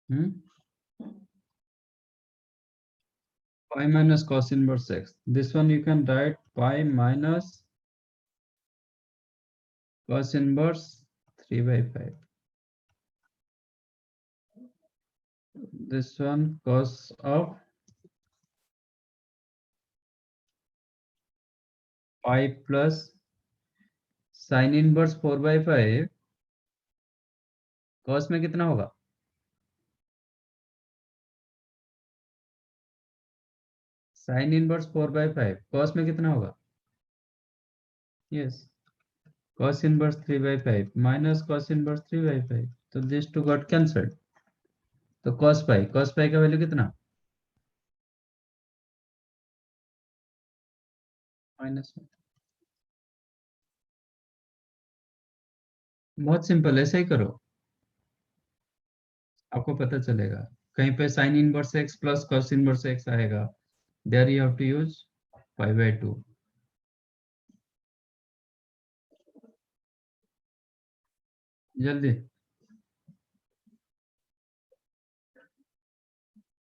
हम्म, pi minus cos inverse x. This one you can write pi minus cos inverse 3/5. This one cos of pi plus sin inverse 4/5, cos में कितना होगा? sin inverse 4/5 cos में कितना होगा? Yes, cos inverse 3/5 minus cos inverse 3/5, तो these two got cancelled, तो cos pi का value कितना? माइनस में। बहुत सिंपल, ऐसे ही करो, आपको पता चलेगा। कहीं पे sin inverse x plus cos inverse x आएगा, there you have to use pi/2। जल्दी।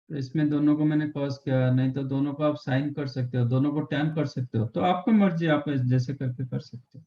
तो इसमें दोनों को मैंने cos किया, नहीं तो दोनों को आप sin कर सकते हो, दोनों को tan कर सकते हो, तो आपकी मर्जी, आप जैसे करके कर सकते हो।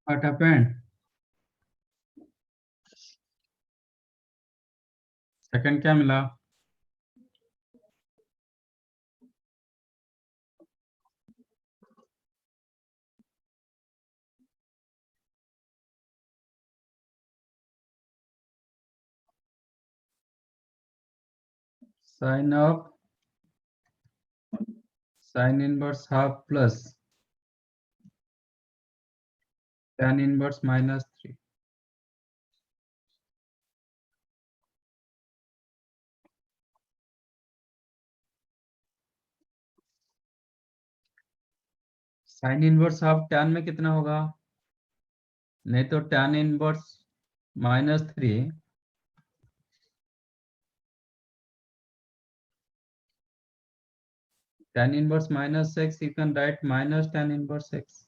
What happened? सेकंड क्या मिला? Sine of sine inverse half plus tan inverse -3. Sine inverse half tan में कितना होगा? नहीं तो tan inverse -3 tan inverse -x, you can write minus tan inverse x.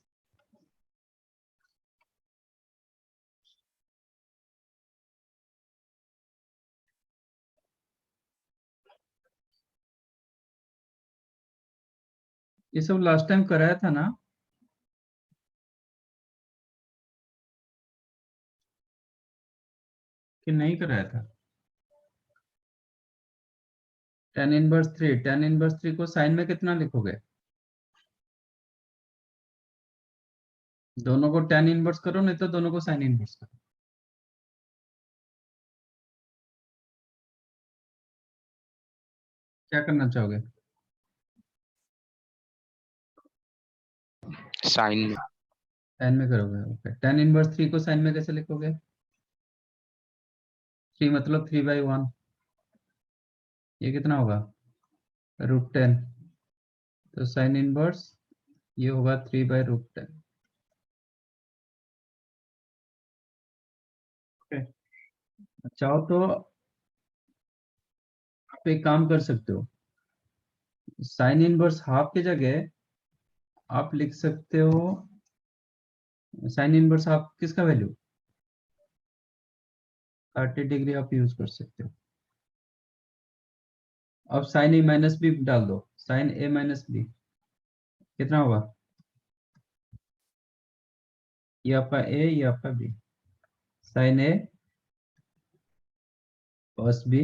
ये सब लास्ट टाइम कराया था ना? कि नहीं कराया था? tan इनवर्स 3 को साइन में कितना लिखोगे? दोनों को tan इनवर्स करो, नहीं तो दोनों को साइन इनवर्स करो. क्या करना चाहोगे? साइन में. साइन में करोगे. ओके. tan इनवर्स 3 को साइन में कैसे लिखोगे? 3 मतलब 3/1. ये कितना होगा? √10. तो साइन इनवर्स ये होगा 3/√10. ओके. चाहो तो आप एक काम कर सकते हो. साइन इनवर्स हाफ की जगह आप लिख सकते हो साइन इनवर्स हाफ किसका वैल्यू? 30 डिग्री आप यूज कर सकते हो. अब साइन ए माइनस बी डाल दो. साइन ए माइनस बी कितना होगा? ये आपका ए, ये आपका B. Sign A cos B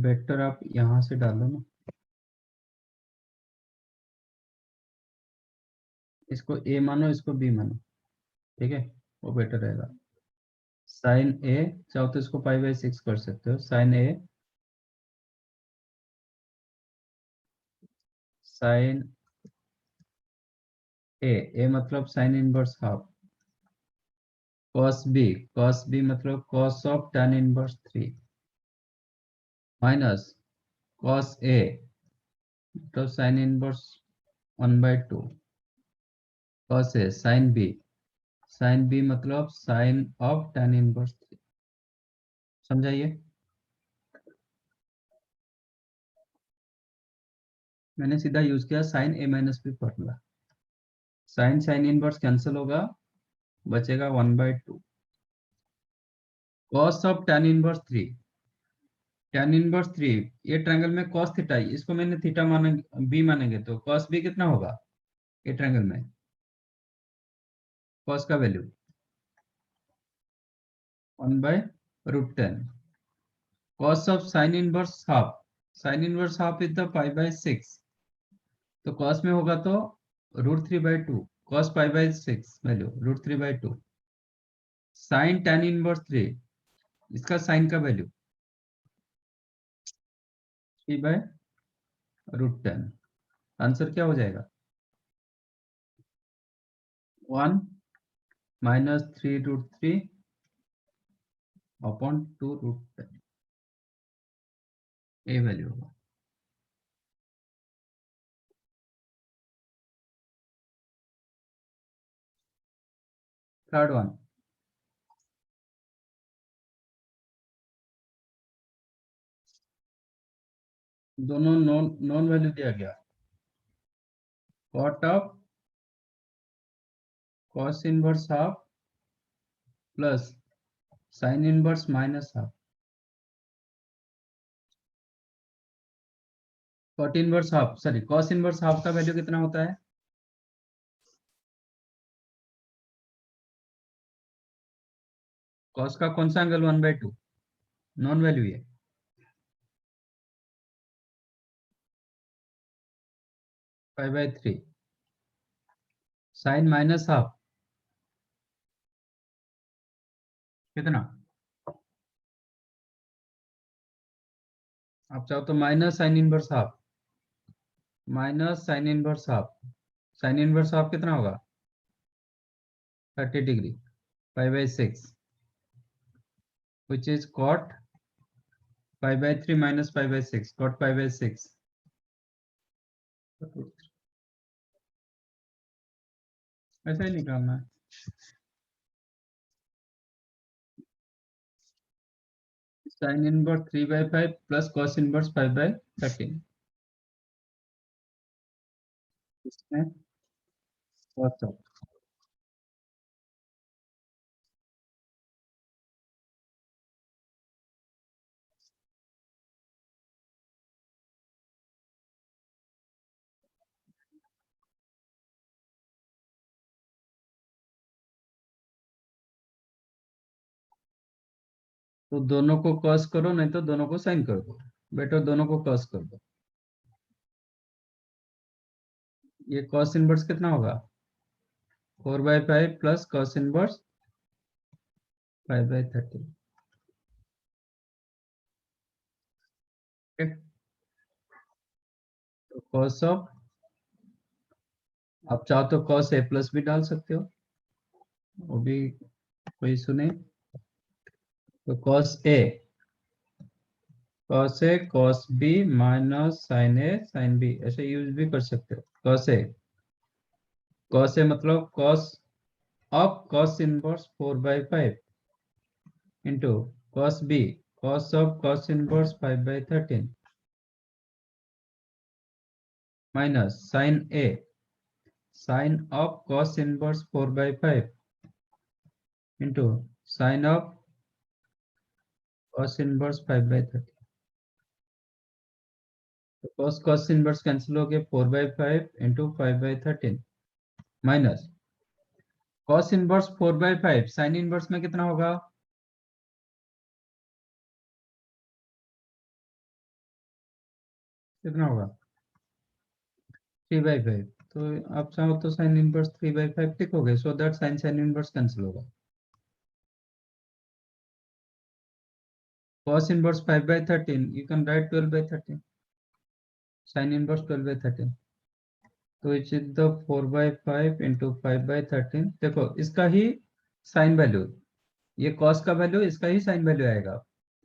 vector आप यहां से डालो ना. इसको ए मानो, इसको बी मानो. ठीक है, वो बेटर रहेगा. साइन ए चाहो तो इसको π/6 कर सकते हो. साइन ए मतलब sine inverse half. Cos B मतलब cos of tan inverse 3 minus cos A मतलब sine inverse 1/2 cos A sine B मतलब साइन ऑफ tan इनवर्स 3. समझाइए. मैंने सीधा यूज किया sine A minus B formula. Sine inverse cancel होगा, बचेगा 1/2 cos of tan inverse 3. tan inverse 3 ये triangle में कॉस थीटा, इसको मैंने थीटा मानेंगे, बी मानेंगे तो कॉस बी कितना होगा ये ट्रायंगल में? कॉस का value 1/√10. Cos of sine inverse half is the π/6. तो कॉस में होगा तो √3/2 cos π/6 value √3/2. Sine tan inverse 3 इसका साइन का वैल्यू 3/√10. आंसर क्या हो जाएगा? 1 - 3√3 अपॉन 2√10. ये वैल्यू होगा. Third one. दोनों नॉन वैल्यू दिया गया. Cot of cos inverse half plus sine inverse minus half. Cot inverse half, sorry cos inverse half का वैल्यू कितना होता है? कॉस का कौन सा एंगल 1/2? नॉन वैल्यू है। π/3। साइन माइनस हाफ कितना? आप चाहो तो minus sine inverse half, minus sine inverse half. Sign inverse half कितना होगा? 30 degree. π/6 which is cot π/3 minus π/6, cot π/6। ऐसा ही निकालना है। Sine inverse 3/5 plus cos inverse 5/13। इसमें cos ऑफ, तो दोनों को कॉस करो, नहीं तो दोनों को साइन कर दो। बेटा दोनों को कॉस कर दो। ये कॉस इनवर्स कितना होगा? 4/5 प्लस कॉस इनवर्स 5/13। ठीक, तो कॉस ऑफ, आप चाहो तो कॉस ए प्लस भी डाल सकते हो, वो भी कोई सुने। तो cos A cos B minus sine A sine B, ऐसे यूज भी कर सकते हो। कॉस ए मतलब cos of cos inverse 4/5 into cos B cos of cos inverse 5/13 minus sine A sine of cos inverse 4/5 into sine of cos inverse 5/13। तो cos inverse cancel हो गए, 4/5 into 5/13 minus cos inverse 4/5 sine inverse में कितना होगा? कितना होगा? 3/5। तो आप चाहो तो साइन इनवर्स 3/5 टिक हो गए, so that sine sine inverse cancel होगा। Cos inverse 5/13 you can write 12/13, sin inverse 12/13। तो इच इज द 4/5 इंटू 5/13। देखो इसका ही साइन वैल्यू, ये कॉस का वैल्यू, इसका ही साइन वैल्यू आएगा।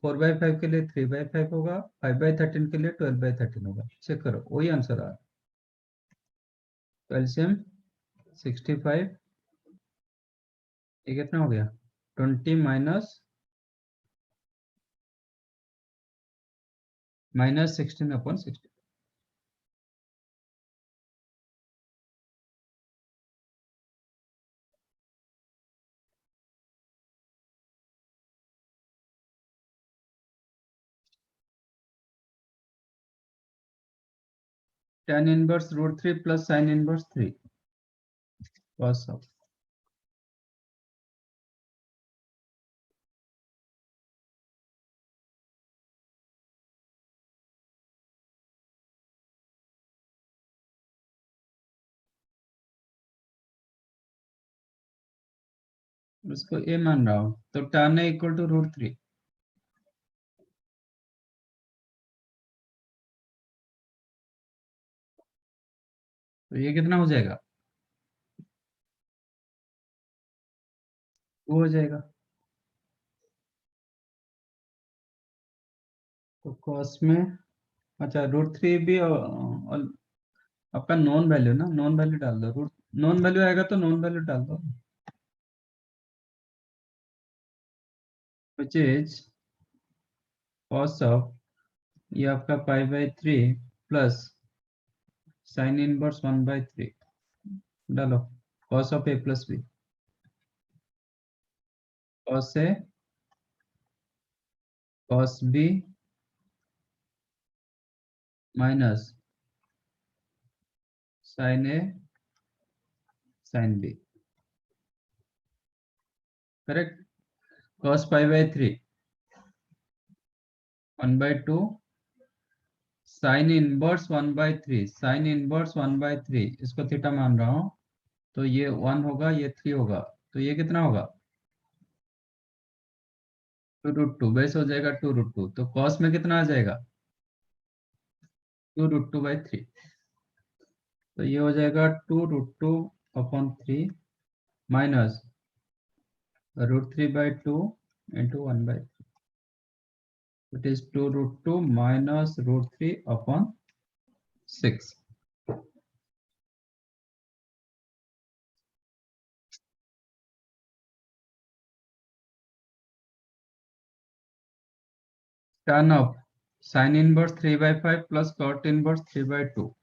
4/5 के लिए 3/5 होगा, 5/13 के लिए 12/13 होगा। चेक करो, वही आंसर आ रहा है। एलसीएम 65, ये कितना हो गया? 20 minus 16/60। tan inverse √3 plus sine inverse 3 cos of, इसको ए मान रहा हूं, तो tan ए इक्वल टू √3। तो ये कितना हो जाएगा? वो हो जाएगा। तो कॉस में, अच्छा √3 भी और आपका नॉन वैल्यू ना, नॉन वैल्यू डाल दो। रूट नॉन वैल्यू आएगा तो नॉन वैल्यू डाल दो, विच इज कॉस ऑफ, ये आपका 5/3 प्लस साइन इनवर्स 1/3 डालो। Cos of A plus B, cos A cos B minus sin A sin B. Correct. Cos pi by 3 1 by 2 sin inverse 1 by 3 sin inverse 1 by 3 इसको theta मान रहा हूं, तो ये 1 होगा, ये 3 होगा, तो ये कितना होगा 2√2 बेस हो जाएगा 2√2, तो cos में कितना आ जाएगा 2√2/3, तो ये हो जाएगा 2√2/3 minus √3/2 into 1/3. It is 2√2 minus √3/6. Tan of sin inverse 3/5 plus cot inverse 3/2.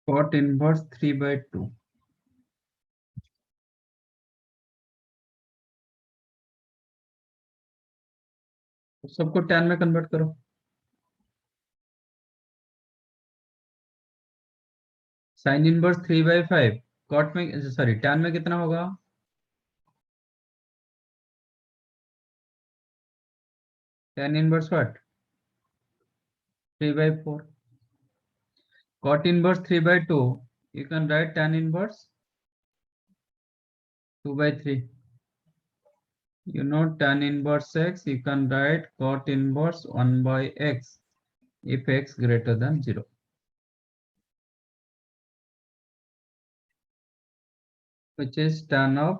Cot inverse 3/2. सबको tan में कन्वर्ट करो। sin इनवर्स 3/5 cot में, सॉरी tan में कितना होगा tan inverse what 3/4. Cot inverse 3/2, you can write tan inverse 2/3. You know tan inverse x, you can write cot inverse 1/x if x greater than 0. Which is tan of,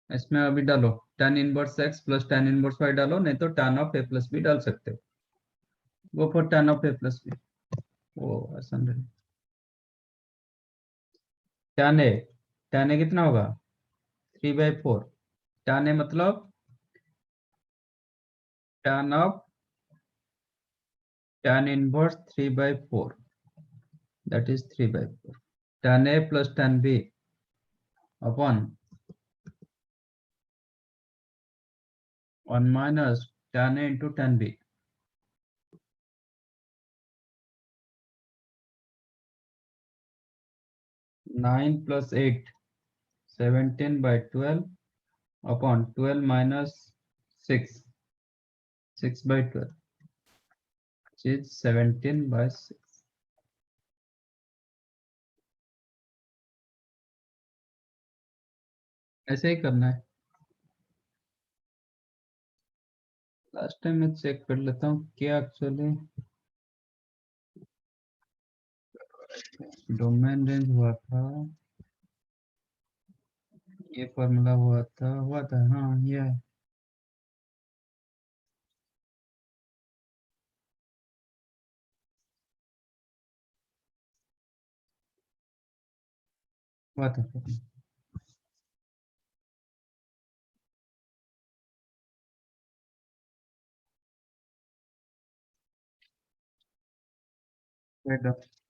इसमें अभी डालो tan inverse x plus tan inverse y डालो, नहीं तो tan of a plus b डाल सकते हो। वो for tan of a plus b, वो आसान है। tan a कितना होगा 3/4। tan a मतलब tan of tan inverse 3/4, that is 3/4। tan a plus tan b upon 1 minus tan a into tan b। 9 plus 8 17/12 upon 12 minus 6 6/12, which is 17/6। ऐसे ही करना है। Last time मैं चेक कर लेता हूँ क्या एक्चुअली डोमेन रेंज हुआ था, ये फॉर्मूला हुआ था हाँ ये है। हुआ था formula।